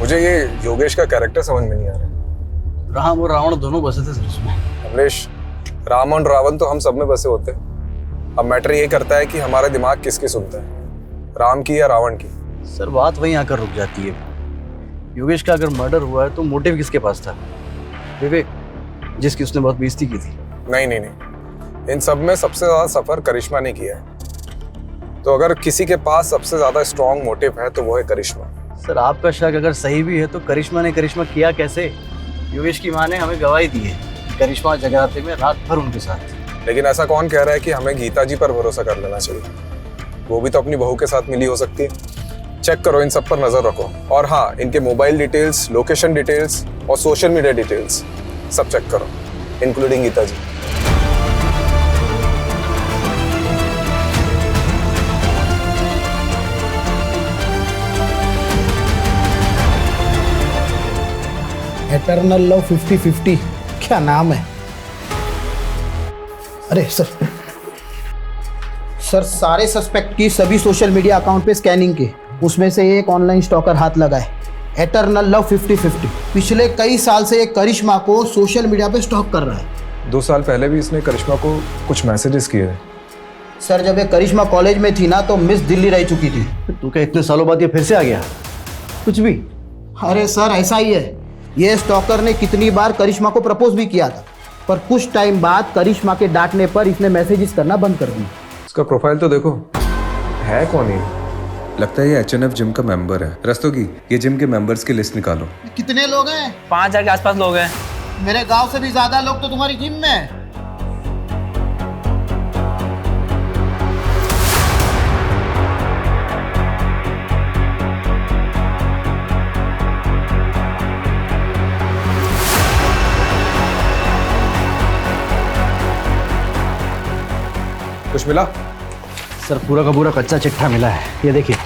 मुझे ये योगेश का कैरेक्टर समझ में नहीं आ रहा। राम और रावण दोनों बसे थे सर उसमें। कमलेश, राम और रावण तो हम सब में बसे होते हैं। अब मैटर ये करता है कि हमारा दिमाग किसकी सुनता है, राम की या रावण की। सर बात वहीं आकर रुक जाती है। योगेश का अगर मर्डर हुआ है तो मोटिव किसके पास था? विवेक, जिसकी उसने बहुत बेइज्जती की थी। नहीं नहीं नहीं, इन सब में सबसे ज्यादा सफर करिश्मा ने किया है। तो अगर किसी के पास सबसे ज्यादा स्ट्रॉन्ग मोटिव है तो वो है करिश्मा। सर आपका शक अगर सही भी है तो करिश्मा ने करिश्मा किया कैसे? योगेश की माँ ने हमें गवाही दी है। करिश्मा जगराते में रात भर उनके साथ। लेकिन ऐसा कौन कह रहा है कि हमें गीता जी पर भरोसा कर लेना चाहिए? वो भी तो अपनी बहू के साथ मिली हो सकती है। चेक करो, इन सब पर नजर रखो। और हाँ, इनके मोबाइल डिटेल्स, लोकेशन डिटेल्स और सोशल मीडिया डिटेल्स सब चेक करो, इंक्लूडिंग गीता जी। एटर्नल लव 50-50 क्या नाम है? अरे सर सारे सस्पेक्ट की सभी सोशल मीडिया अकाउंट पे स्कैनिंग की, उसमें से एक ऑनलाइन स्टॉकर हाथ लगाए। एटर्नल लव 50-50 पिछले कई साल से एक करिश्मा को सोशल मीडिया पे स्टॉक कर रहा है। 2 साल पहले भी इसने करिश्मा को कुछ मैसेजेस किए हैं। सर जब ये करिश्मा कॉलेज में थी ना तो मिस दिल्ली रह चुकी थी। तू क्या इतने सालों बाद ये फिर से आ गया? कुछ भी? अरे सर ऐसा ही है, ये स्टॉकर ने कितनी बार करिश्मा को प्रपोज भी किया था, पर कुछ टाइम बाद करिश्मा के डांटने पर इसने मैसेजेस करना बंद कर दिया। इसका प्रोफाइल तो देखो, है कौन ये? लगता है ये HNF जिम का मेंबर है। रस्तोगी, ये जिम के मेंबर्स की लिस्ट निकालो। कितने लोग हैं? 5000 के आसपास लोग हैं। मेरे गांव से भी ज्यादा लोग तो तुम्हारी जिम में हैं। कुछ मिला? सर पूरा का पूरा कच्चा चिट्ठा मिला है। ये देखिए,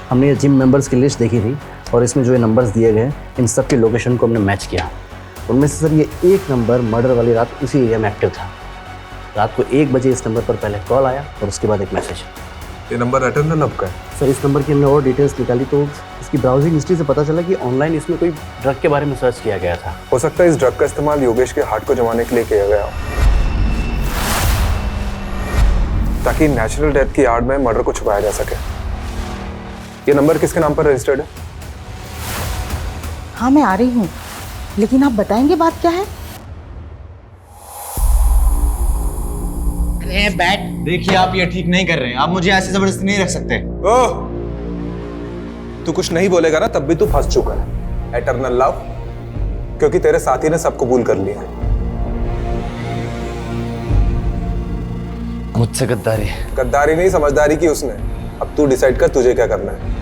हमने ये जिम मेंबर्स की लिस्ट देखी थी और इसमें जो ये नंबर्स दिए गए इन सब के लोकेशन को हमने मैच किया। उनमें से सर ये एक नंबर मर्डर वाली रात उसी एरिया में एक्टिव था। रात को 1 बजे इस नंबर पर पहले कॉल आया और उसके बाद एक मैसेज। ये नंबर एटर्नल लव का है? सर इस नंबर की हमने और डिटेल्स निकाली तो इसकी ब्राउजिंग हिस्ट्री से पता चला कि ऑनलाइन इसमें कोई ड्रग के बारे में सर्च किया गया था। हो सकता है इस ड्रग का इस्तेमाल योगेश के हार्ट को जमाने के लिए किया गया हो, ताकि नेचुरल डेथ की आड़ में मर्डर को छुपाया जा सके। ये नंबर किसके नाम पर रजिस्टर्ड है? हाँ मैं आ रही हूँ, लेकिन आप बताएंगे बात क्या है? बैठ। देखिए आप ये ठीक नहीं कर रहे हैं, आप मुझे ऐसे जबरदस्ती नहीं रख सकते। ओह, तू कुछ नहीं बोलेगा ना तब भी तू फंस चुका है। एटर्नल लव, क्योंकि तेरे साथी ने सब कबूल कर लिया। मुझसे गद्दारी? गद्दारी नहीं, समझदारी की उसने। अब तू डिसाइड कर तुझे क्या करना है।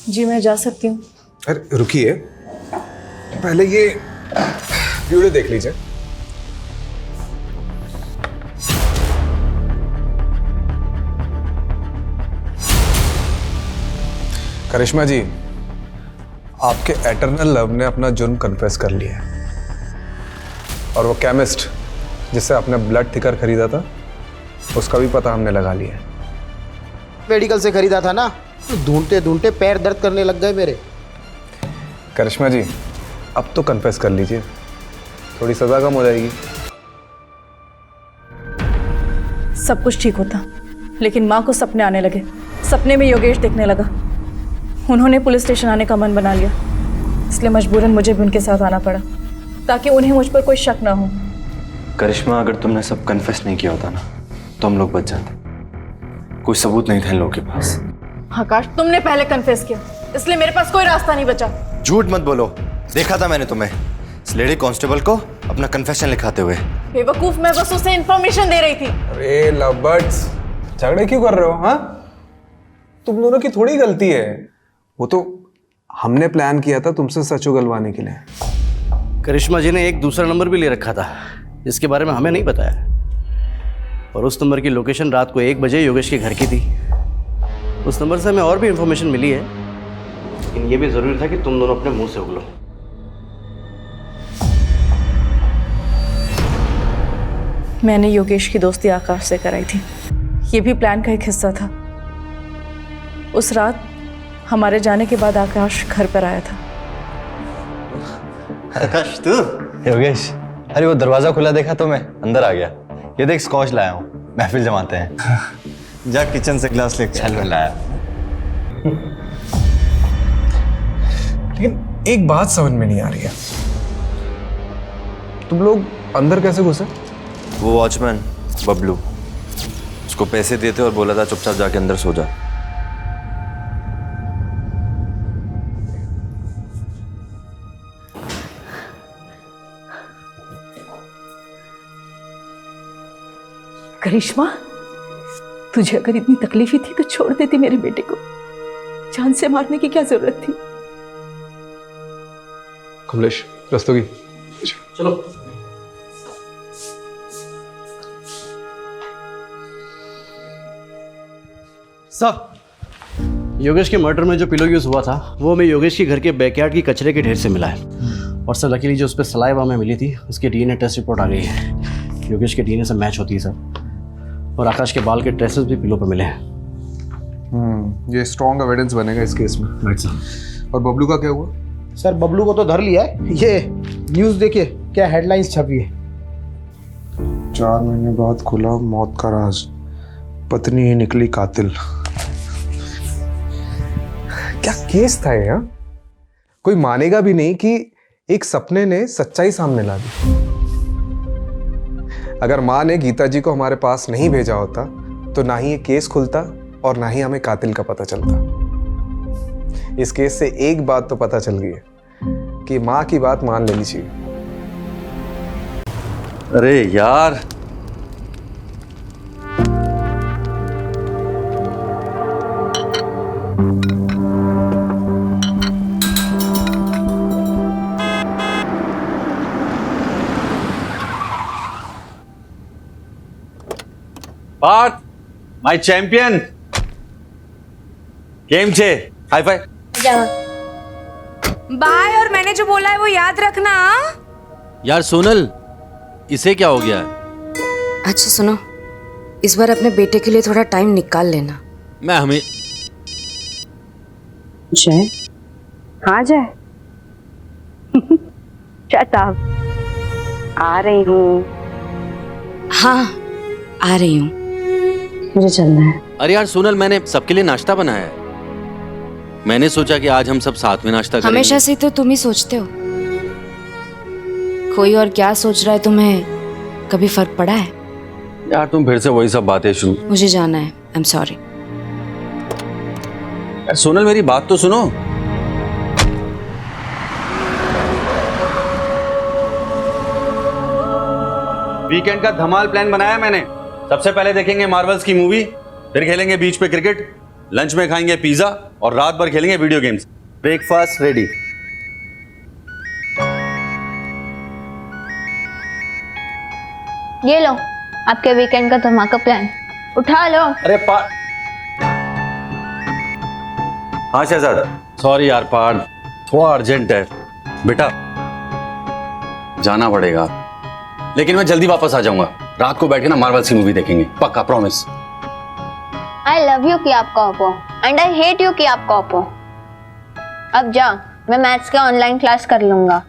जी मैं जा सकती हूँ। अरे रुकिए, पहले ये वीडियो देख लीजिए। करिश्मा जी, आपके एटर्नल लव ने अपना जुर्म कन्फेस कर लिया है। और वो केमिस्ट जिससे आपने ब्लड थिकर खरीदा था, उसका भी पता हमने लगा लिया है। मेडिकल से खरीदा था ना, ढूंढते ढूंढते पैर दर्द करने लग गए मेरे। करिश्मा जी, अब तो कन्फेस कर लीजिए, थोड़ी सजा कम हो जाएगी। सब कुछ ठीक होता, लेकिन माँ को सपने आने लगे। सपने में योगेश देखने लगा। उन्होंने पुलिस स्टेशन आने का मन बना लिया, इसलिए मजबूरन मुझे भी उनके साथ आना पड़ा, ताकि उन्हें मुझ पर कोई शक ना हो। करिश्मा, अगर तुमने सब कन्फेस नहीं किया होता ना तो हम लोग बच जाते। कोई सबूत नहीं था इन लोगों के पास। आकाश, तुमने पहले कन्फेस किया, इसलिए मेरे पास कोई रास्ता नहीं बचा। झूठ मत बोलो, देखा था मैंने तुम्हें इस लेडी कांस्टेबल को अपना कन्फेशन लिखाते हुए। बेवकूफ, मैं बस उसे इन्फॉर्मेशन दे रही थी। अरे लवबर्ड्स, झगड़े क्यों कर रहे हो? हाँ, तुम दोनों की थोड़ी गलती है। वो तो हमने प्लान किया था तुमसे सच उगलवाने के लिए। करिश्मा जी ने एक दूसरा नंबर भी ले रखा था, जिसके बारे में हमें नहीं बताया। और उस नंबर की लोकेशन रात को 1 बजे योगेश के घर की थी। उस नंबर से हमें और भी इंफॉर्मेशन मिली है, लेकिन ये भी जरूरी था कि तुम दोनों अपने मुंह से उगलो। मैंने योगेश की दोस्ती आकाश से कराई थी, ये भी प्लान का एक हिस्सा था। उस रात हमारे जाने के बाद आकाश घर पर आया था। आकाश तू? योगेश, अरे वो दरवाजा खुला देखा तो मैं अंदर आ गया। ये देख स्कॉच लाया हूँ, महफिल जमाते हैं। जा किचन से ग्लास लेके चल। मैं लाया। लेकिन एक बात समझ में नहीं आ रही है, तुम लोग अंदर कैसे घुसे? वो वॉचमैन बबलू, उसको पैसे देते और बोला था चुपचाप जाके अंदर सो जा। करिश्मा, तुझे अगर इतनी तकलीफ ही थी तो छोड़ देती मेरे बेटे को। जान से मारने की क्या जरूरत थी? कमलेश, रस्तोगी चलो। सर, योगेश के मर्डर में जो पिलो यूज हुआ था वो हमें योगेश के घर के बैकयार्ड की कचरे के ढेर से मिला है। और सर लकीली जो उस पर सलाइवा हमें मिली थी उसकी डीएनए टेस्ट रिपोर्ट आ गई है। योगेश के डीएनए से मैच होती है सर। और आकाश के बाल के ट्रेसेस भी पिलो पर मिले हैं। ये स्ट्रॉन्ग एविडेंस बनेगा इस केस में। Right sir. और बबलू का क्या हुआ? सर बबलू को तो धर लिया है। ये न्यूज़ देखिए क्या हेडलाइंस छपी है। 4 महीने बाद खुला मौत का राज, पत्नी ही निकली कातिल। क्या केस था ये? कोई मानेगा भी नहीं कि एक सपने ने सच्चाई सामने ला दी। अगर माँ ने गीता जी को हमारे पास नहीं भेजा होता तो ना ही ये केस खुलता और ना ही हमें कातिल का पता चलता। इस केस से एक बात तो पता चल गई है कि माँ की बात मान लेनी चाहिए। अरे यार, पार्थ, माय चैंपियन, केम छे, हाई फाई। बाय, और मैंने जो बोला है वो याद रखना। यार सोनल, इसे क्या हो गया है? अच्छा सुनो, इस बार अपने बेटे के लिए थोड़ा टाइम निकाल लेना। मैं हमें जय, हाँ जय। Shut up. आ रही हूँ। हाँ आ रही हूँ, मुझे चलना है। अरे यार सोनल, मैंने सबके लिए नाश्ता बनाया है। मैंने सोचा कि आज हम सब साथ में नाश्ता करेंगे। हमेशा से तो तुम ही सोचते हो। कोई और क्या सोच रहा है तुम्हें कभी फर्क पड़ा है? यार तुम फिर से वही सब बातें शुरू। मुझे जाना है, आई एम सॉरी। यार सोनल, मेरी बात तो सुनो। वीकेंड का धमाल प्लान बनाया मैंने। सबसे पहले देखेंगे मार्वल्स की मूवी, फिर खेलेंगे बीच पे क्रिकेट, लंच में खाएंगे पिज्जा और रात भर खेलेंगे वीडियो गेम्स। Breakfast ready. ये लो आपके वीकेंड का धमाका प्लान, उठा लो। अरे हाँ शहजादा, सॉरी यार पार्थ, थोड़ा अर्जेंट है बेटा, जाना पड़ेगा। लेकिन मैं जल्दी वापस आ जाऊंगा। रात को बैठ के ना मार्वल्स की मूवी देखेंगे, पक्का, प्रॉमिस। आई लव यू कि आप कहो एंड आई हेट यू कि आप कहो। अब जा, मैं मैथ्स का ऑनलाइन क्लास कर लूंगा।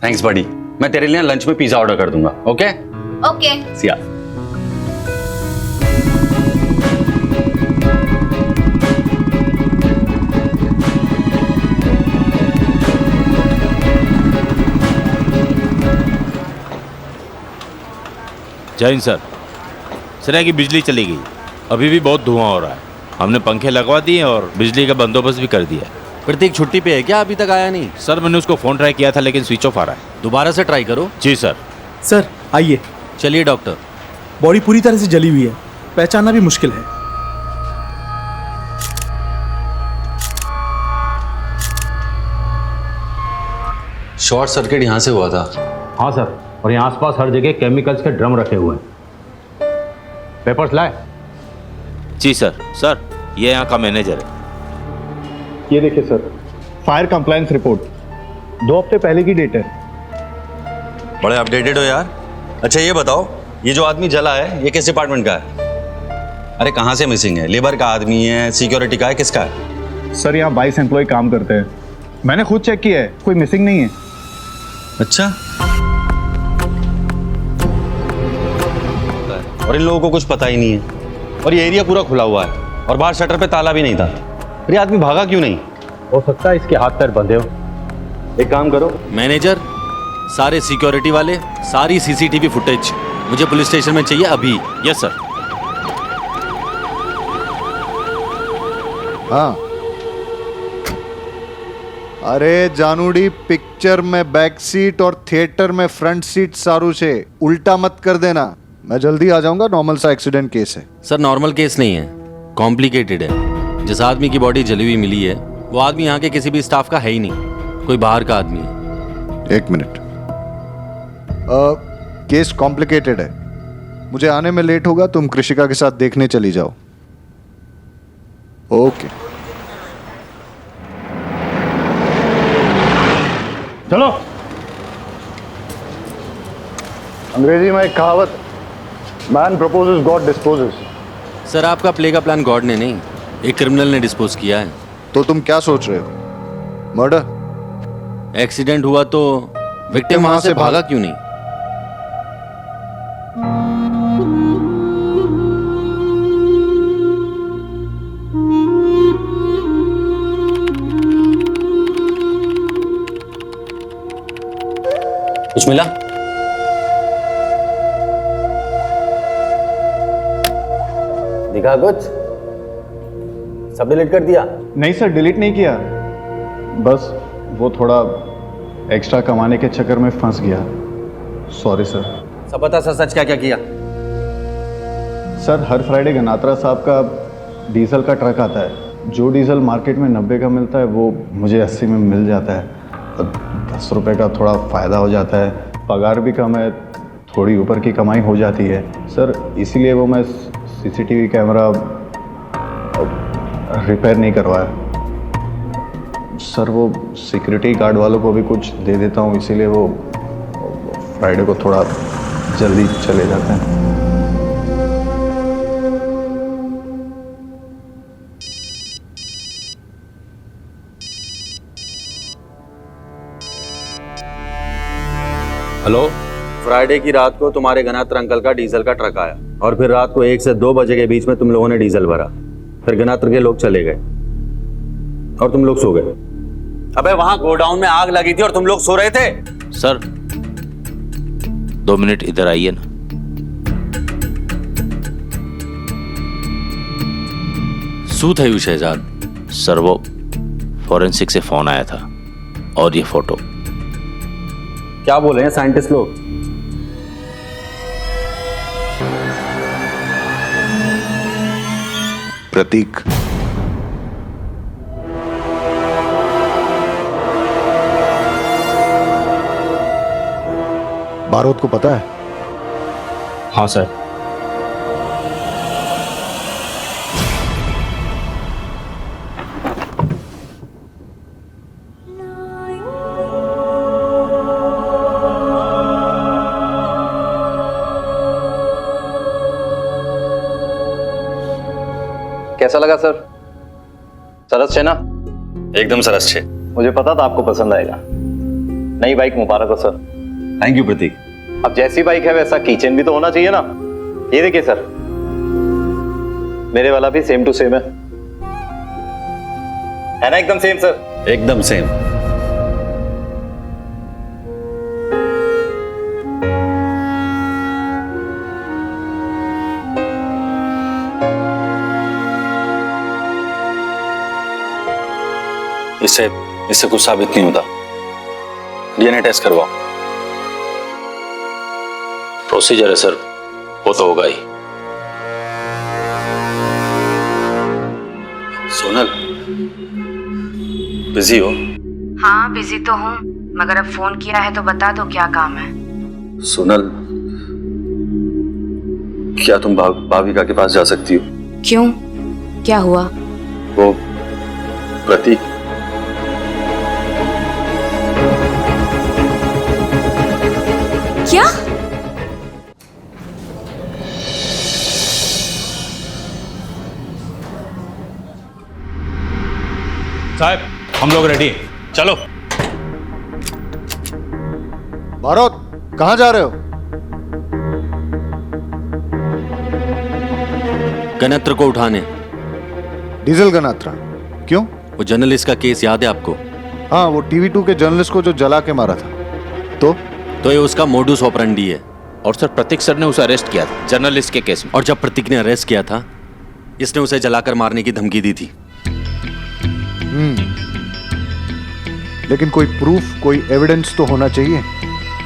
थैंक्स बडी, मैं तेरे लिए लंच में पिज्जा ऑर्डर कर दूंगा। ओके ओके, सी या। जय हिंद सर। सुना है कि बिजली चली गई, अभी भी बहुत धुआं हो रहा है। हमने पंखे लगवा दिए और बिजली का बंदोबस्त भी कर दिया। प्रतीक छुट्टी पे है क्या? अभी तक आया नहीं। सर मैंने उसको फ़ोन ट्राई किया था लेकिन स्विच ऑफ आ रहा है। दोबारा से ट्राई करो। जी सर। सर आइए। चलिए डॉक्टर। बॉडी पूरी तरह से जली हुई है, पहचानना भी मुश्किल है। शॉर्ट सर्किट यहाँ से हुआ था। हाँ सर, और यहाँ आसपास हर जगह केमिकल्स के ड्रम रखे हुए हैं। पेपर्स लाए? जी सर। सर ये यहाँ का मैनेजर है। ये देखिए सर, फायर कंप्लायंस रिपोर्ट 2 हफ्ते पहले की डेट है। बड़े अपडेटेड हो यार। अच्छा ये बताओ, ये जो आदमी जला है ये किस डिपार्टमेंट का है? अरे कहाँ से मिसिंग है? लेबर का आदमी है, सिक्योरिटी का है, किसका है? सर यहाँ 22 एम्प्लॉय काम करते हैं, मैंने खुद चेक किया है, कोई मिसिंग नहीं है। अच्छा, और इन लोगों को कुछ पता ही नहीं है, और ये एरिया पूरा खुला हुआ है और बाहर शटर पे ताला भी नहीं था। फिर ये आदमी भागा क्यों नहीं? हो सकता है इसके हाथ पैर बंधे हो। एक काम करो मैनेजर, सारे सिक्योरिटी वाले, सारी सीसीटीवी फुटेज मुझे पुलिस स्टेशन में चाहिए अभी। Yes sir. हाँ, अरे जानूडी, पिक्चर में बैक सीट और थिएटर में फ्रंट सीट सारू से उल्टा मत कर देना। मैं जल्दी आ जाऊंगा, नॉर्मल सा एक्सीडेंट केस है। सर नॉर्मल केस नहीं है, कॉम्प्लिकेटेड है। जिस आदमी की बॉडी जली हुई मिली है वो आदमी यहाँ के किसी भी स्टाफ का है ही नहीं, कोई बाहर का आदमी है। एक मिनट, केस कॉम्प्लिकेटेड है, मुझे आने में लेट होगा, तुम कृषिका के साथ देखने चली जाओ। ओके चलो। अंग्रेजी में एक कहावत, man proposes God disposes. Sir आपका प्ले का प्लान गॉड ने नहीं, एक क्रिमिनल ने डिस्पोज किया है। तो तुम क्या सोच रहे हो? मर्डर? एक्सीडेंट हुआ तो विक्टिम वहां से भागा क्यों नहीं? कुछ मिला? दिखा कुछ? सब डिलीट कर दिया? नहीं सर, डिलीट नहीं किया, बस वो थोड़ा एक्स्ट्रा कमाने के चक्कर में फंस गया। Sorry sir. सब बता सर, सच क्या क्या किया? सर हर फ्राइडे गनात्रा साहब का डीजल का ट्रक आता है। जो डीजल मार्केट में 90 का मिलता है वो मुझे 80 में मिल जाता है। 10 रुपये का थोड़ा फ़ायदा हो जाता है, पगार भी कम है, थोड़ी ऊपर की कमाई हो जाती है सर। इसीलिए वो मैं सीसीटीवी कैमरा रिपेयर नहीं करवाया सर। वो सिक्योरिटी गार्ड वालों को भी कुछ दे देता हूँ, इसीलिए वो फ्राइडे को थोड़ा जल्दी चले जाते हैं। हेलो, फ्राइडे की रात को तुम्हारे गनात्र अंकल का डीजल का ट्रक आया और फिर रात को 1 से 2 बजे के बीच में तुम लोगों ने डीजल भरा। फिर गनात्र के लोग चले गए और तुम लोग सो गए। अबे वहां गोडाउन में आग लगी थी और तुम लोग सो रहे थे। सर 2 मिनट इधर आइए ना। सू थयू शहजाद? सर वो फॉरेंसिक से फोन आया था और ये फोटो। क्या बोल रहे हैं साइंटिस्ट लोग? प्रतीक, बारोद को पता है? हाँ सर। कैसा लगा सर? सरस है ना? एकदम सरस छे। मुझे पता था आपको पसंद आएगा। नई बाइक मुबारक हो सर। थैंक यू प्रतीक। अब जैसी बाइक है वैसा कीचेन भी तो होना चाहिए ना। ये देखिए सर, मेरे वाला भी सेम टू सेम है ना? एकदम सेम सर, एकदम सेम। इससे कुछ साबित नहीं होता। डीएनए टेस्ट करवाओ। प्रोसीजर है सर, वो तो होगा ही। सोनल, बिजी हो? हाँ बिजी तो हूँ, मगर अब फोन किया है तो बता दो क्या काम है। सोनल, क्या तुम भाविका के पास जा सकती हो? क्यों, क्या हुआ? वो प्रतीक क्या? साहब हम लोग रेडी, चलो। बारोद, कहां जा रहे हो? गणत्र को उठाने। डीजल गनात्रा? क्यों? वो जर्नलिस्ट का केस याद है आपको? हाँ, वो TV2 के जर्नलिस्ट को जो जला के मारा था। तो तो ये उसका मोडुस ऑपरेंडी है। और सर प्रतीक सर ने उसे अरेस्ट किया था जर्नलिस्ट के केस में। और जब प्रतीक ने अरेस्ट किया था, इसने उसे जलाकर मारने की धमकी दी थी। लेकिन कोई प्रूफ, कोई एविडेंस तो होना चाहिए।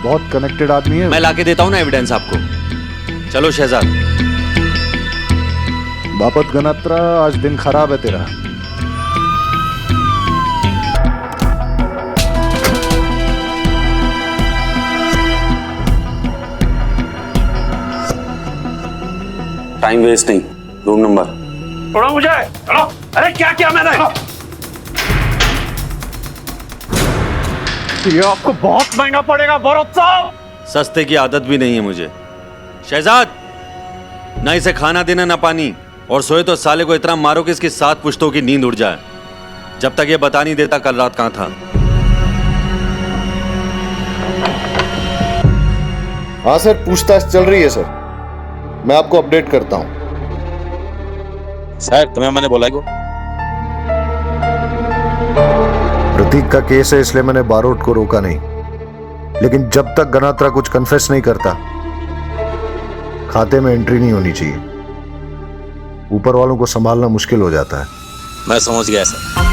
बहुत कनेक्टेड आदमी है। मैं लाके देता हूं ना एविडेंस आपको। चलो शहजाद। बापत गनात्रा, आज दिन खराब है तेरा। टाइम वेस्ट नहीं, रूम नंबर। छोड़ो मुझे, छोड़ो। अरे क्या किया मैंने? ये आपको बहुत महंगा पड़ेगा भरत साहब। सस्ते की आदत भी नहीं है मुझे। शहजाद, ना इसे खाना देना ना पानी, और सोए तो साले को इतना मारो कि इसकी 7 पुश्तों की नींद उड़ जाए। जब तक ये बता नहीं देता कल रात कहां था। हाँ सर, पूछताछ चल रही है सर। मैं आपको अपडेट करता हूं। सर तुम्हें मैंने बोला को प्रतीक का केस है, इसलिए मैंने बारोट को रोका नहीं। लेकिन जब तक गनात्रा कुछ कन्फेस नहीं करता, खाते में एंट्री नहीं होनी चाहिए। ऊपर वालों को संभालना मुश्किल हो जाता है। मैं समझ गया सर।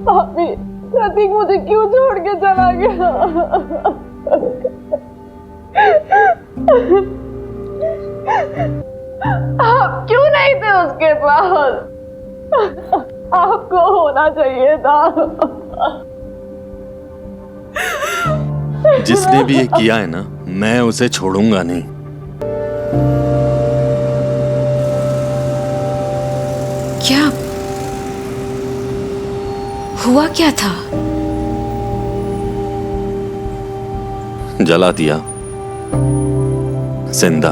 भाभी, प्रतीक मुझे क्यों छोड़ के चला गया? आप क्यों नहीं थे उसके पास? आपको होना चाहिए था। जिसने भी ये किया है ना, मैं उसे छोड़ूंगा नहीं। क्या हुआ? क्या था? जला दिया जिंदा।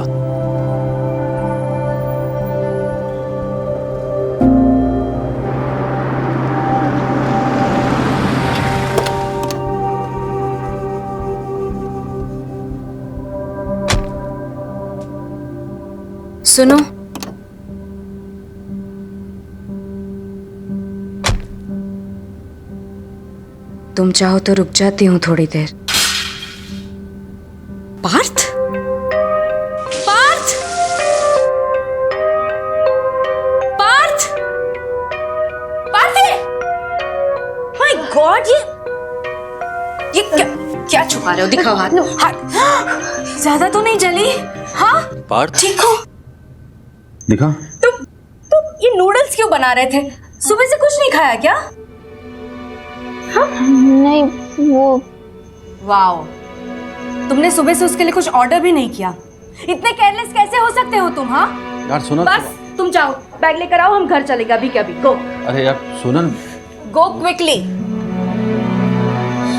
सुनो, तुम चाहो तो रुक जाती हूँ थोड़ी देर। पार्थ? पार्थ? पार्थ? पार्थ? माय गॉड, ये क्या छुपा रहे हो? दिखाओ हाथ। हाथ ज्यादा तो नहीं जली? हाँ पार्थ, ठीक हो? दिखा। तुम ये नूडल्स क्यों बना रहे थे? सुबह से कुछ नहीं खाया क्या? हाँ? नहीं, वो वाओ, तुमने सुबह से उसके लिए कुछ ऑर्डर भी नहीं किया। इतने केयरलेस कैसे हो सकते हो तुम? हाँ यार सोनल, बस तुम जाओ, बैग लेकर आओ, हम घर चलेगा अभी के अभी। गो। अरे यार सोनल, गो क्विकली।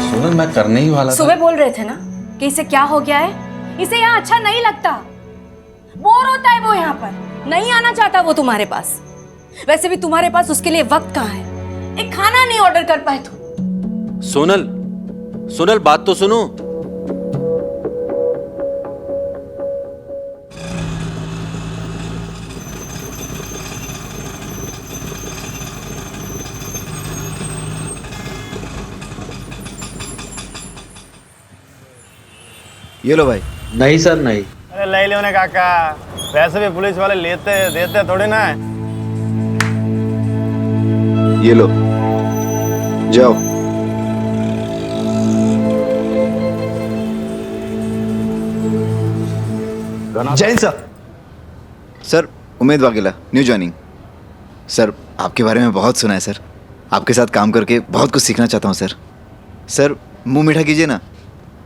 सोनल मैं करने ही वाला था। सुबह बोल रहे थे ना कि इसे क्या हो गया है, इसे यहाँ अच्छा नहीं लगता, बोर होता है वो यहाँ पर, नहीं आना चाहता वो तुम्हारे पास। वैसे भी तुम्हारे पास उसके लिए वक्त कहाँ है? एक खाना नहीं ऑर्डर कर पाए तुम। सोनल, सोनल बात तो सुनो। ये लो भाई। नहीं सर नहीं। अरे ले लो ने काका, वैसे भी पुलिस वाले लेते देते थोड़े ना है। ये लो, जाओ। Jain sir. Sir Umed Vaghela, new joining. Sir आपके बारे में बहुत सुना है सर, आपके साथ काम करके बहुत कुछ सीखना चाहता हूँ सर। सर मुंह मीठा कीजिए ना,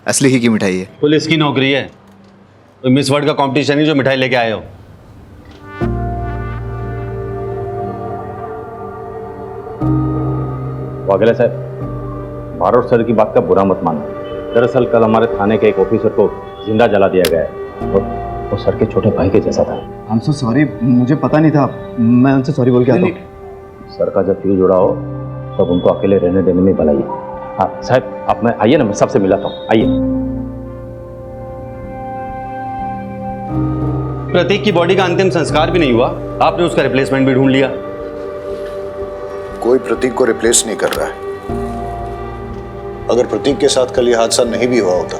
असली ही की मिठाई है। पुलिस की नौकरी है, कोई मिस वर्ल्ड का कंपटीशन ही जो मिठाई लेके आए हो। वाघेला साहब, भारत सर की बात का बुरा मत मानना। दरअसल कल हमारे थाने के एक ऑफिसर को जिंदा जला दिया गया है और वो सर के छोटे भाई के जैसा था। आई एम सो सॉरी, मुझे पता नहीं था। मैं उनसे सॉरी बोल के आता हूँ। सर का जब फ्यूज उड़ा हो तब उनको अकेले रहने देने में भलाई है। हाँ साहब, आप मैं आइए ना, मैं सबसे मिलाता हूँ, आइए। प्रतीक की बॉडी का अंतिम संस्कार भी नहीं हुआ, आपने उसका रिप्लेसमेंट भी ढूंढ लिया। कोई प्रतीक को रिप्लेस नहीं कर रहा है। अगर प्रतीक के साथ कल ये हादसा नहीं भी हुआ होता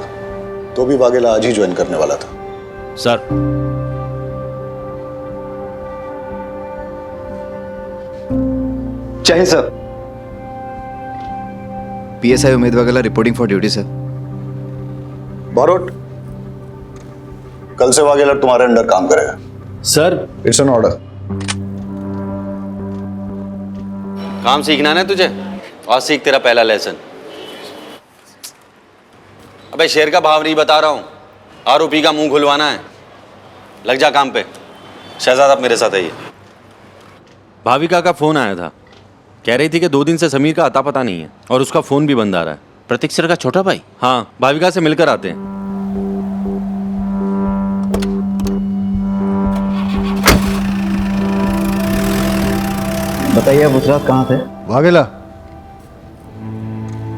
तो भी वाघेला आज ही ज्वाइन करने वाला था। सर, जय Hind sir. PSI Umed Vaghela reporting for duty sir. Barot, कल से वाघेला तुम्हारे अंडर काम करेगा। Sir, it's an order. काम सीखना ना तुझे, और सीख तेरा पहला लेसन। अबे शेर का भाव नहीं बता रहा हूं, आरोपी का मुंह खुलवाना है। लग जा काम पे। शहजाद, आप मेरे साथ आइए। भाविका का फोन आया था, कह रही थी कि 2 दिन से समीर का अता पता नहीं है और उसका फोन भी बंद आ रहा है। प्रतीक सर का छोटा भाई? हाँ, भाविका से मिलकर आते हैं। बताइए, उस रात कहाँ थे? वाघेला,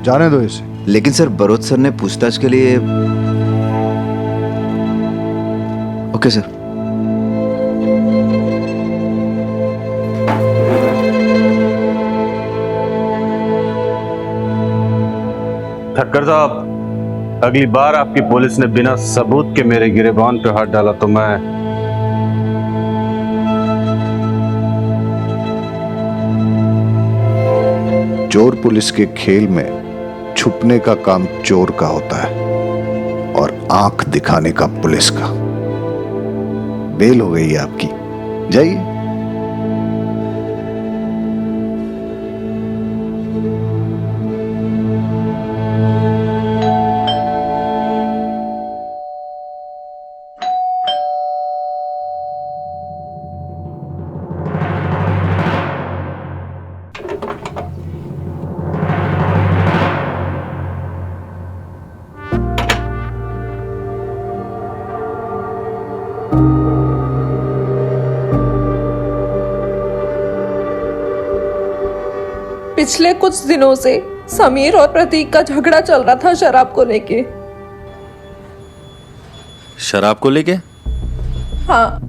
जाने दो इसे। लेकिन सर, बरोत सर ने पूछताछ के लिए। Okay sir. ठक्कर साहब, अगली बार आपकी पुलिस ने बिना सबूत के मेरे गिरेबान पे हाथ डाला तो मैं चोर पुलिस के खेल में छुपने का काम चोर का होता है और आंख दिखाने का पुलिस का। बेल हो गई है आपकी, जाइए। पिछले कुछ दिनों से समीर और प्रतीक का झगड़ा चल रहा था शराब को लेके। शराब को लेके? हाँ,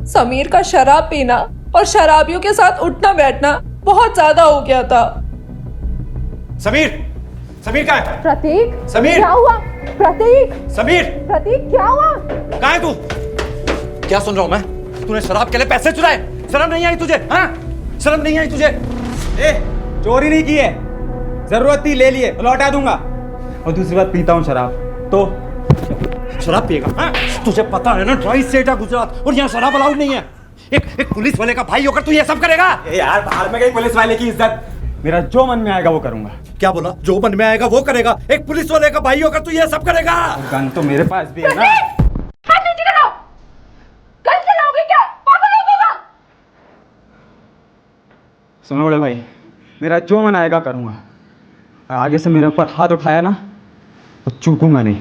समीर का शराब पीना और शराबियों के साथ उठना बैठना बहुत ज्यादा हो गया था। समीर, समीर कहाँ है? प्रतीक, समीर, क्या हुआ? प्रतीक, समीर, प्रतीक क्या हुआ? कहाँ है तू? क्या सुन रहा हूँ मैं? तूने शराब के लिए पैसे चुराए? शर्म नहीं आई तुझे? हाँ, शर्म नहीं आई तुझे? चोरी नहीं की है, जरूरत थी ले लिए, लौटा दूंगा। और दूसरी बात, पीता हूँ शराब तो शराब पिएगा? हाँ? तुझे पता है ना, ट्राई स्टेट है गुजरात और यहाँ शराब अलाउड नहीं है। एक पुलिस वाले का भाई होकर तू ये सब करेगा? यार, बाहर में गई पुलिस वाले की इज्जत। मेरा जो मन में आएगा वो करूंगा। क्या बोला? जो मन में आएगा वो करेगा? एक पुलिस वाले का भाई होकर तू ये सब करेगा? गन तो मेरे पास भी है ना। गन चलाओगे क्या? पागल हो गया? सुनो बड़े भाई, मेरा जो मन आएगा करूंगा। आगे से मेरे ऊपर हाथ उठाया ना तो चूकूंगा नहीं।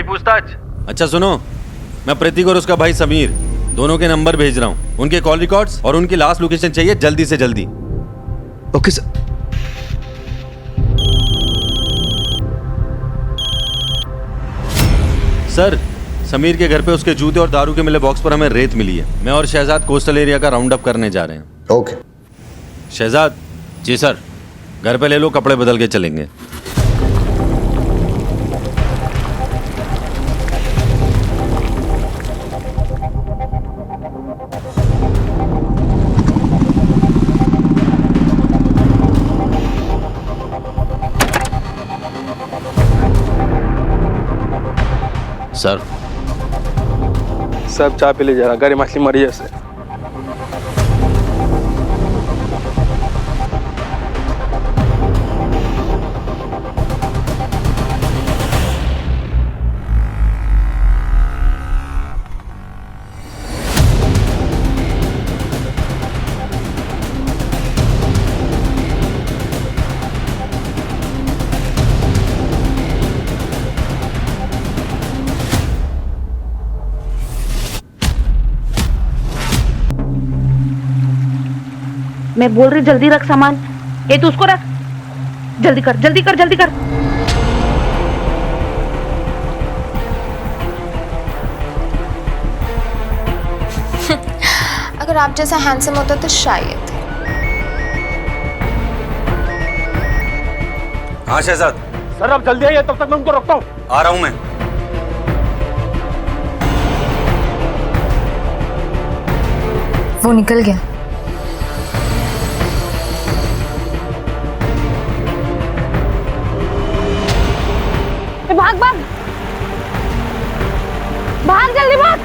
पूछताछ? अच्छा सुनो, मैं प्रतीक और उसका भाई समीर दोनों के नंबर भेज रहा हूँ। उनके कॉल रिकॉर्ड्स और उनकी लास्ट लोकेशन चाहिए जल्दी से जल्दी। Okay sir. सर, समीर के घर पे उसके जूते और दारू के मिले बॉक्स पर हमें रेत मिली है। मैं और शहजाद कोस्टल एरिया का राउंड अप करने जा रहे हैं। ओके। शहजाद। जी सर। घर पे ले लो, कपड़े बदल के चलेंगे। सर सब चाय पी ले जा रहा, गाड़ी मछली मरी जैसे। मैं बोल रही जल्दी रख सामान। ये तू उसको रख, जल्दी कर जल्दी कर जल्दी कर। अगर आप जैसा हैंडसम होता तो शायद। हाँ शहजाद। सर अब जल्दी आइए, तब तक मैं उनको रखता हूँ। आ रहा हूं मैं। वो निकल गया। भाग भाग भाग, जल्दी भाग।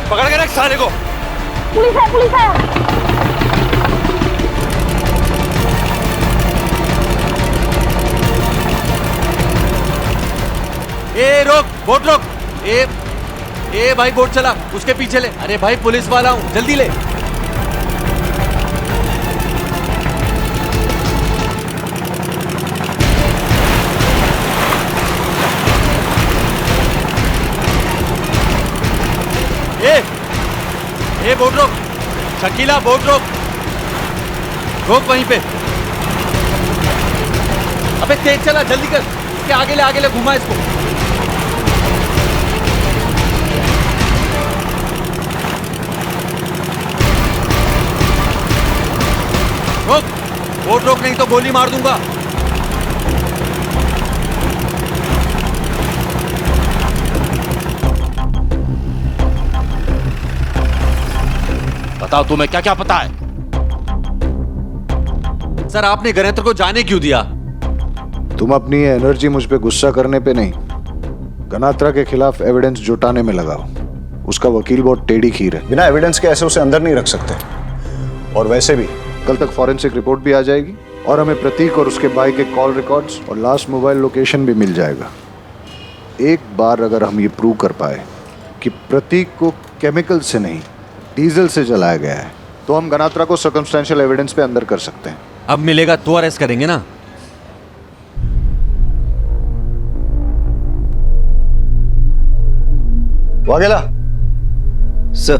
पकड़ के रख साले को। पुलिस है, पुलिस है। ए रोक, बोट रोक। ए भाई बोट चला, उसके पीछे ले। अरे भाई पुलिस वाला हूं, जल्दी ले। ए बोट रोक, शकीला बोट रोक, रोक वहीं पे। अबे तेज चला, जल्दी कर। इसके आगे ले घुमा इसको। रोक, बोट रोक, नहीं तो गोली मार दूंगा। बताओ तुम्हें क्या क्या पता है? सर आपने गणेत्र को जाने क्यों दिया? तुम अपनी ये एनर्जी मुझ पे गुस्सा करने पे नहीं, गनात्रा के खिलाफ एविडेंस जुटाने में लगाओ। उसका वकील बहुत टेढ़ी खीर है। बिना एविडेंस के ऐसे उसे अंदर नहीं रख सकते। और वैसे भी कल तक फॉरेंसिक रिपोर्ट भी आ जाएगी और हमें प्रतीक और उसके भाई के कॉल रिकॉर्ड्स और लास्ट मोबाइल लोकेशन भी मिल जाएगा। एक बार अगर हम ये प्रूव कर पाए कि प्रतीक को केमिकल से नहीं डीजल से जलाया गया है, तो हम गनात्रा को सर्कमस्टेंशियल एविडेंस पे अंदर कर सकते हैं। अब मिलेगा तो अरेस्ट करेंगे ना। वाघेला सर,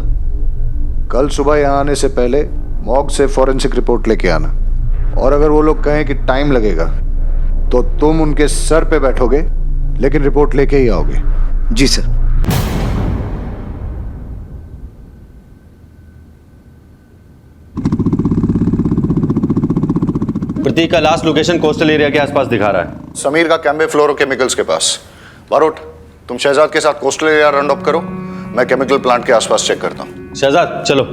कल सुबह यहाँ आने से पहले मॉर्ग से फॉरेंसिक रिपोर्ट लेके आना। और अगर वो लोग कहें कि टाइम लगेगा तो तुम उनके सर पे बैठोगे, लेकिन रिपोर्ट लेके ही आओगे। जी सर। प्रतीक का लास्ट लोकेशन कोस्टल एरिया के आसपास दिखा रहा है। समीर का कैम्बे फ्लोरोकेमिकल्स के पास। बारोट, तुम शहजाद के साथ कोस्टल एरिया राउंड अप करो, मैं केमिकल प्लांट के आसपास चेक करता हूँ। शहजाद चलो।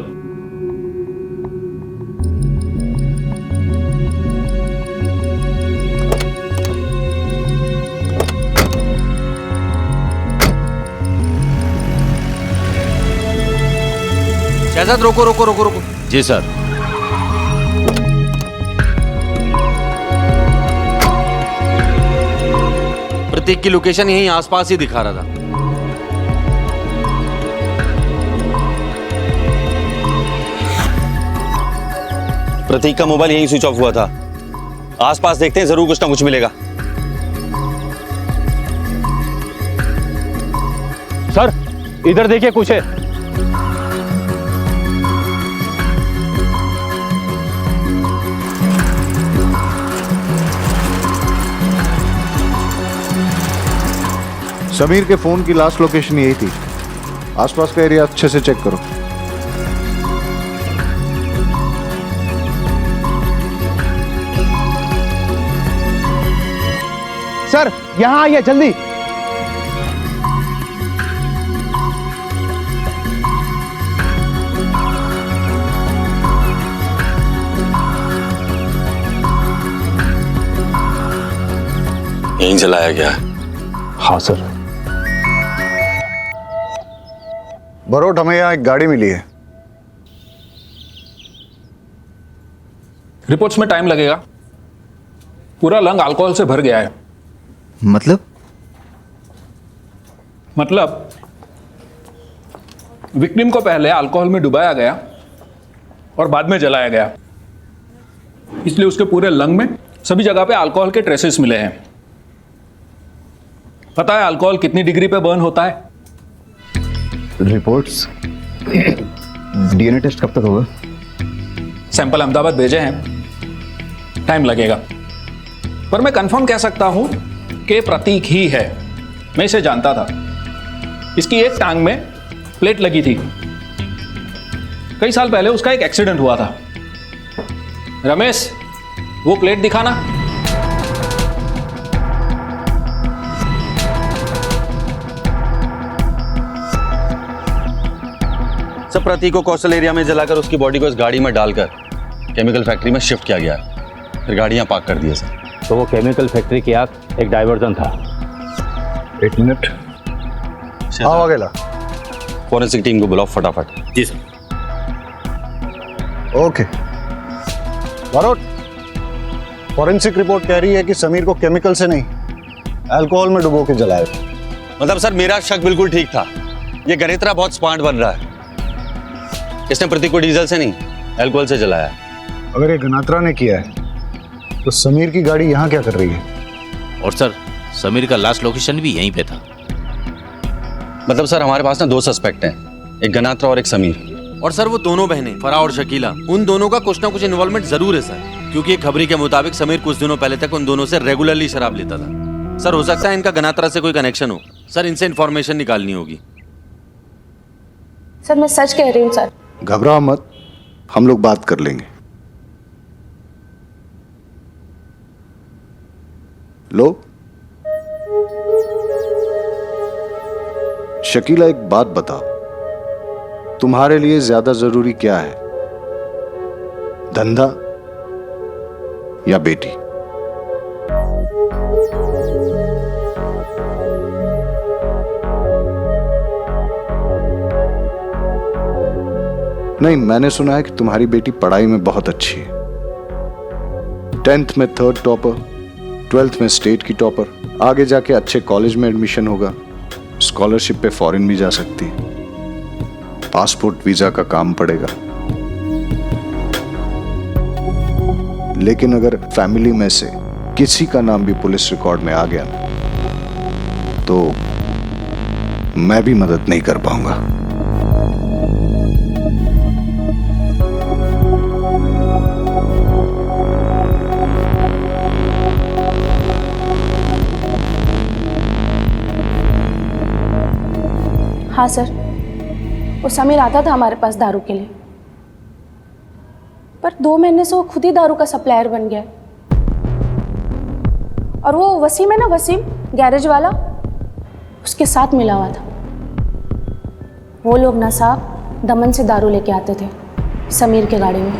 शहजाद रोको रोको रोको रोको। जी सर। प्रतीक की लोकेशन यहीं आसपास ही दिखा रहा था। प्रतीक का मोबाइल यहीं स्विच ऑफ हुआ था। आसपास देखते हैं, जरूर कुछ ना कुछ मिलेगा। सर इधर देखिए कुछ है। समीर के फोन की लास्ट लोकेशन यही थी। आसपास का एरिया अच्छे से चेक करो। सर यहाँ आइए जल्दी। यहीं जलाया गया है। हाँ सर। बरोट, हमें यहाँ एक गाड़ी मिली है। रिपोर्ट्स में टाइम लगेगा। पूरा लंग अल्कोहल से भर गया है। मतलब विक्टिम को पहले अल्कोहल में डुबाया गया और बाद में जलाया गया, इसलिए उसके पूरे लंग में सभी जगह पे अल्कोहल के ट्रेसेस मिले हैं। पता है अल्कोहल कितनी डिग्री पे बर्न होता है? रिपोर्ट्स डीएनए टेस्ट कब तक होगा? सैंपल अहमदाबाद भेजे हैं, टाइम लगेगा, पर मैं कंफर्म कह सकता हूं कि प्रतीक ही है। मैं इसे जानता था। इसकी एक टांग में प्लेट लगी थी। कई साल पहले उसका एक एक्सीडेंट हुआ था। रमेश, वो प्लेट दिखाना। सब प्रतीक को कौशल एरिया में जलाकर उसकी बॉडी को इस गाड़ी में डालकर केमिकल फैक्ट्री में शिफ्ट किया गया है। फिर गाड़ियां पार्क कर दी है सर। तो वो केमिकल फैक्ट्री की आग एक डाइवर्जन था। 1 मिनट। हाँ वगैरह फॉरेंसिक टीम को बुलाओ फटाफट। जी sir. Okay. Barot, forensic report कह रही है कि समीर को केमिकल से नहीं, अल्कोहल में डुबो के जलाया। मतलब सर मेरा शक बिल्कुल ठीक था। ये गणित्रा बहुत स्मार्ट बन रहा है। इसने प्रतीक को डीजल से नहीं, अल्कोहल से जलाया। अगर ये गनात्रा ने किया है तो समीर की गाड़ी यहाँ क्या कर रही है? और सर समीर का लास्ट लोकेशन भी यहीं पे था। मतलब सर हमारे पास ना 2 सस्पेक्ट हैं, एक गनात्रा और एक समीर। और सर वो दोनों बहनें फराह और शकीला, उन दोनों का कुछ ना कुछ इन्वॉल्वमेंट जरूर है सर, क्योंकि एक खबरी के मुताबिक समीर कुछ दिनों पहले तक उन दोनों से रेगुलरली शराब लेता था। सर हो सकता है इनका गनात्रा से कोई कनेक्शन हो। सर इनसे इन्फॉर्मेशन निकालनी होगी। सर मैं सच कह रही हूँ सर। घबराओ मत, हम लोग बात कर लेंगे। लो शकीला, एक बात बताओ, तुम्हारे लिए ज्यादा जरूरी क्या है, धंधा या बेटी? नहीं, मैंने सुना है कि तुम्हारी बेटी पढ़ाई में बहुत अच्छी है। 10th में 3rd टॉपर, 12th में स्टेट की टॉपर, आगे जाके अच्छे कॉलेज में एडमिशन होगा, स्कॉलरशिप पे फॉरेन भी जा सकती है, पासपोर्ट वीजा का काम पड़ेगा। लेकिन अगर फैमिली में से किसी का नाम भी पुलिस रिकॉर्ड में आ गया तो मैं भी मदद नहीं कर पाऊंगा। हाँ सर, वो समीर आता था हमारे पास दारू के लिए, पर 2 महीने से वो खुद ही दारू का सप्लायर बन गया। और वो वसीम है ना, वसीम गैरेज वाला, उसके साथ मिला हुआ था। वो लोग ना साहब दमन से दारू लेके आते थे समीर के गाड़ी में।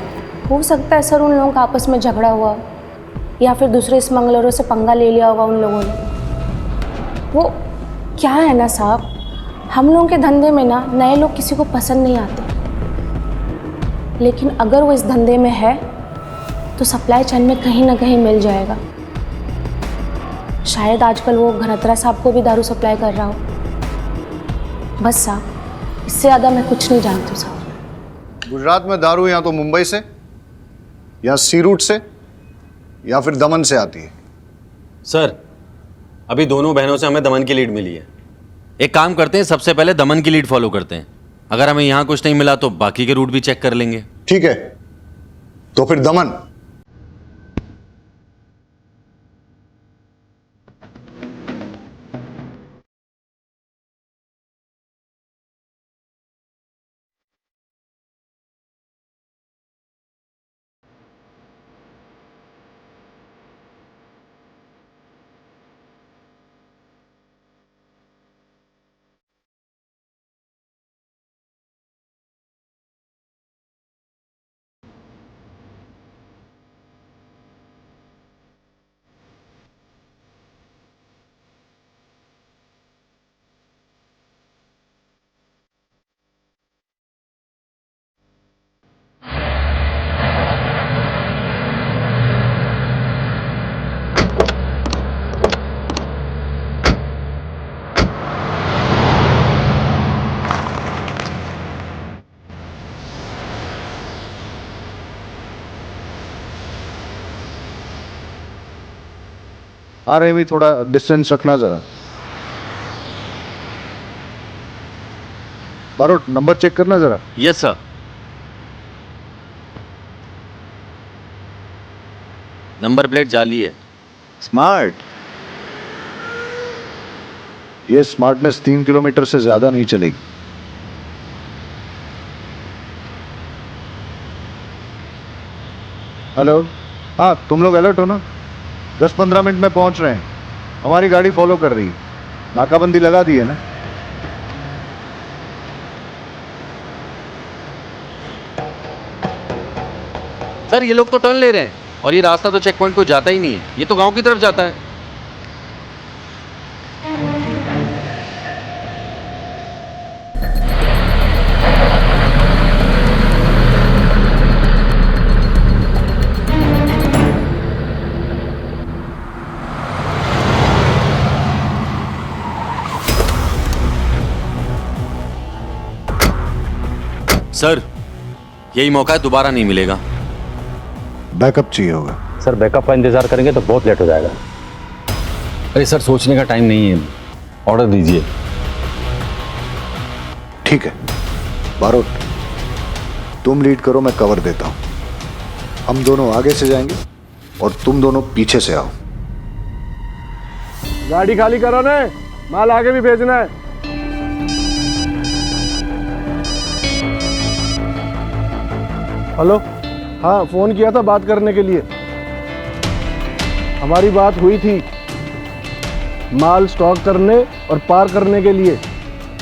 हो सकता है सर उन लोगों का आपस में झगड़ा हुआ, या फिर दूसरे स्मगलरों से पंगा ले लिया होगा उन लोगों ने। वो क्या है ना साहब, हम लोगों के धंधे में ना नए लोग किसी को पसंद नहीं आते, लेकिन अगर वो इस धंधे में है तो सप्लाई चेन में कहीं ना कहीं मिल जाएगा। शायद आजकल वो घनत्रा साहब को भी दारू सप्लाई कर रहा हो। बस साहब, इससे ज़्यादा मैं कुछ नहीं जानती हूँ साहब। गुजरात में दारू या तो मुंबई से, या सी रूट से, या फिर दमन से आती है। सर अभी दोनों बहनों से हमें दमन की लीड मिली है। एक काम करते हैं, सबसे पहले दमन की लीड फॉलो करते हैं। अगर हमें यहां कुछ नहीं मिला तो बाकी के रूट भी चेक कर लेंगे। ठीक है, तो फिर दमन। आ रहे भी थोड़ा डिस्टेंस रखना जरा। बारोट नंबर चेक करना जरा। Yes sir. नंबर प्लेट जाली है। स्मार्ट। ये स्मार्टनेस 3 किलोमीटर से ज्यादा नहीं चलेगी। हेलो, हाँ तुम लोग अलर्ट हो ना? 10-15 मिनट में पहुंच रहे हैं। हमारी गाड़ी फॉलो कर रही है। नाकाबंदी लगा दी है ना? सर ये लोग तो टर्न ले रहे हैं और ये रास्ता तो चेक पॉइंट को जाता ही नहीं है, ये तो गांव की तरफ जाता है। सर यही मौका है, दोबारा नहीं मिलेगा। बैकअप चाहिए होगा। सर बैकअप का इंतजार करेंगे तो बहुत लेट हो जाएगा। अरे सर सोचने का टाइम नहीं है, ऑर्डर दीजिए। ठीक है बारोट, तुम लीड करो, मैं कवर देता हूं। हम दोनों आगे से जाएंगे और तुम दोनों पीछे से आओ। गाड़ी खाली करो ने, माल आगे भी भेजना है। हेलो, हाँ फोन किया था बात करने के लिए। हमारी बात हुई थी माल स्टॉक करने और पार करने के लिए,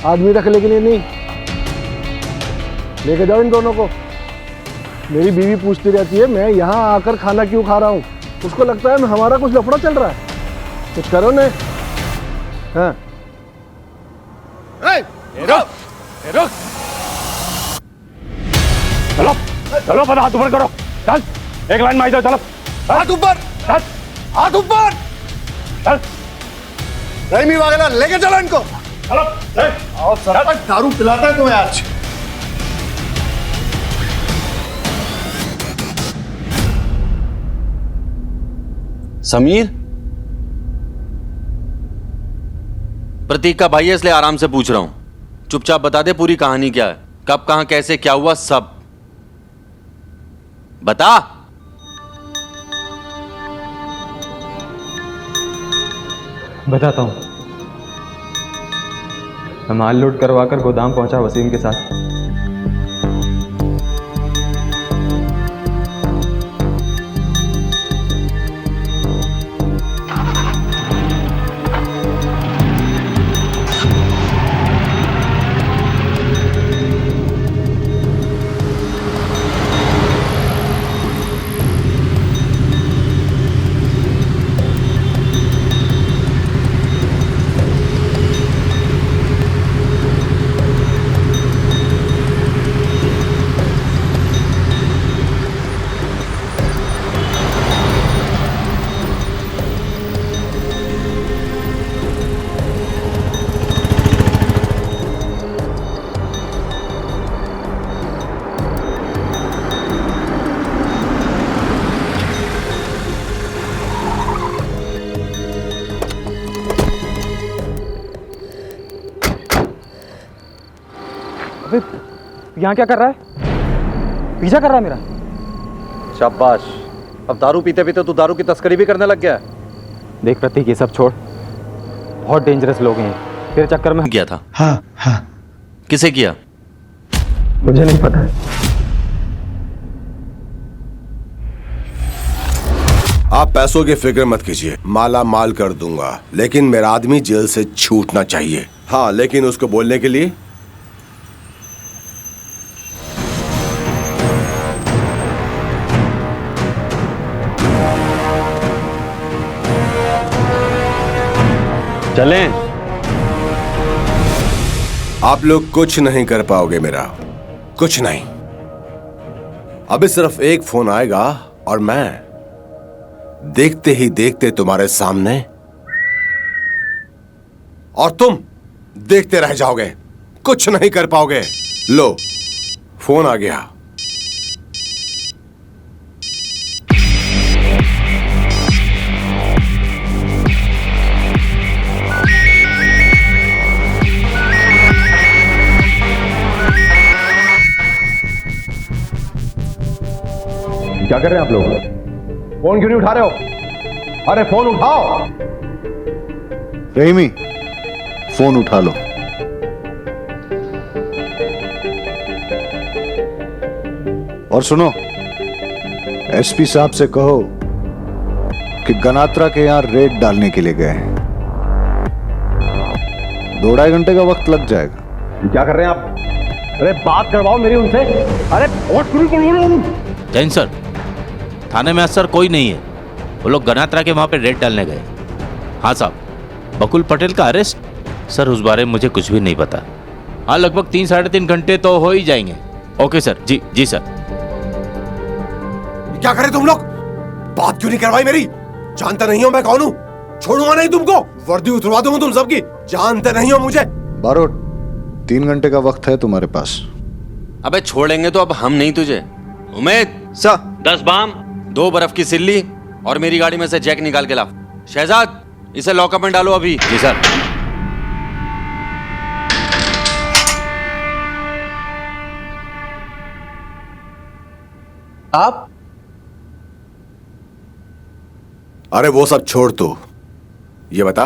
आदमी रखने के लिए नहीं। लेके जाओ इन दोनों को। मेरी बीवी पूछती रहती है मैं यहाँ आकर खाना क्यों खा रहा हूँ, उसको लगता है हमारा कुछ लफड़ा चल रहा है। कुछ करो ने। हाँ रुक। चलो चलो, पहले हाथ ऊपर करो। चल एक लाइन में आ जाओ। चलो हाथ ऊपर, चल हाथ ऊपर, चल। रहीमी वागेला लेके चलो इनको। चलो आओ, सरपंच दारू पिलाता है तुम्हें आज। समीर, प्रतीक का भाई है इसलिए आराम से पूछ रहा हूं। चुपचाप बता दे पूरी कहानी क्या है, कब कहां कैसे क्या हुआ, सब बता। बताता हूँ। मैं माल लोड करवा कर गोदाम पहुंचा वसीम के साथ। अबे यहाँ क्या कर रहा है? पीछा कर रहा है मेरा। शाबाश, अब दारू पीते पीते तू दारू की तस्करी भी करने लग गया है। देख प्रतीक, ये सब छोड़, बहुत डेंजरस लोग हैं, तेरे चक्कर में किया था। हाँ हाँ। किसे किया? मुझे नहीं पता। आप पैसों की फिक्र मत कीजिए, माला माल कर दूंगा, लेकिन मेरा आदमी जेल से छूटना चाहिए। हाँ, लेकिन उसको बोलने के लिए चलें। आप लोग कुछ नहीं कर पाओगे मेरा, कुछ नहीं। अभी सिर्फ एक फोन आएगा और मैं देखते ही देखते तुम्हारे सामने, और तुम देखते रह जाओगे, कुछ नहीं कर पाओगे। लो, फोन आ गया। क्या कर रहे हैं आप लोग? फोन क्यों नहीं उठा रहे हो? अरे फोन उठाओ। रहीमी, फोन उठा लो। और सुनो, एसपी साहब से कहो कि गनात्रा के यहां रेड डालने के लिए गए हैं। 2-2.5 घंटे का वक्त लग जाएगा। क्या कर रहे हैं आप? अरे बात करवाओ मेरी उनसे। अरे जैन सर, थाने में असर कोई नहीं है, वो लोग गनात्रा के वहां पे रेड डालने गए। हाँ साहब, बकुल पटेल का अरेस्ट? सर उस बारे में मुझे कुछ भी नहीं पता। हाँ, लगभग 3-3.5 घंटे तो हो ही जाएंगे। Okay sir. जी जी सर। क्या करे तुम लोग? बात क्यों नहीं करवाई मेरी? जानते नहीं हो मैं कौन हूं? छोड़ूंगा नहीं तुमको, वर्दी उतरवा दूंगा तुम सबकी। जानते नहीं हो मुझे। बारोट, 3 घंटे का वक्त है तुम्हारे पास। अबे छोड़ेंगे तो अब हम नहीं तुझे। उमेद सर, 10 बाम, 2 बर्फ की सिल्ली और मेरी गाड़ी में से जैक निकाल के ला। शहजाद, इसे लॉकअप में डालो अभी। जी सर। आप? अरे वो सब छोड़, तू ये बता,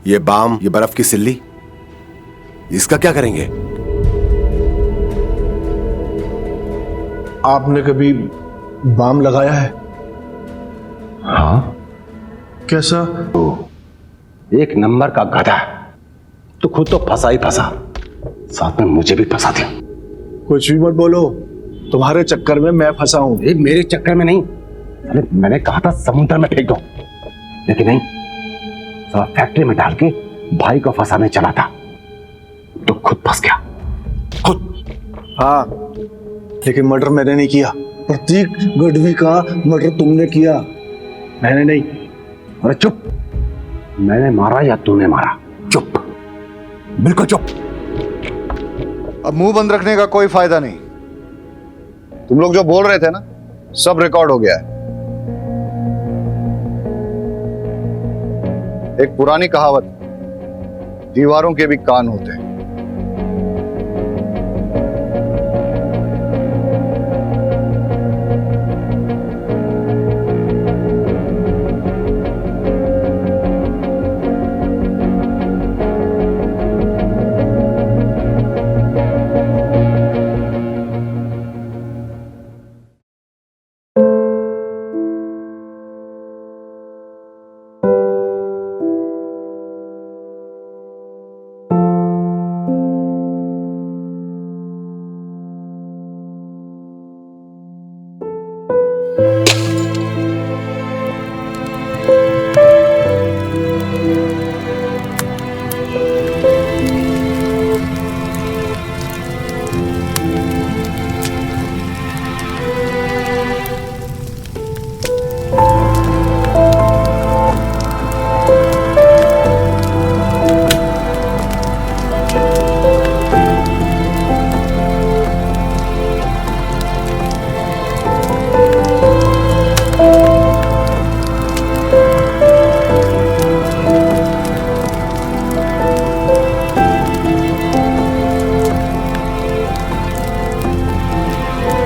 ये बाम, ये बर्फ की सिल्ली, इसका क्या करेंगे? आपने कभी बाम लगाया है? हाँ। कैसा? एक नंबर का गधा। तू खुद तो फंसा ही फंसा, साथ में मुझे भी फंसा दिया। कुछ भी मत बोलो, तुम्हारे चक्कर में मैं फंसा हूं। मेरे चक्कर में नहीं। अरे मैंने कहा था समुद्र में फेंक दो, लेकिन नहीं, सब फैक्ट्री में डाल के भाई को फंसाने चला था, तो खुद फंस गया। खुद। हाँ, लेकिन मर्डर मैंने नहीं किया। प्रतीक गढ़वी का मर्डर तुमने किया, मैंने नहीं। अरे चुप, मैंने मारा या तूने मारा? चुप, बिल्कुल चुप। अब मुंह बंद रखने का कोई फायदा नहीं। तुम लोग जो बोल रहे थे ना, सब रिकॉर्ड हो गया है। एक पुरानी कहावत, दीवारों के भी कान होते हैं।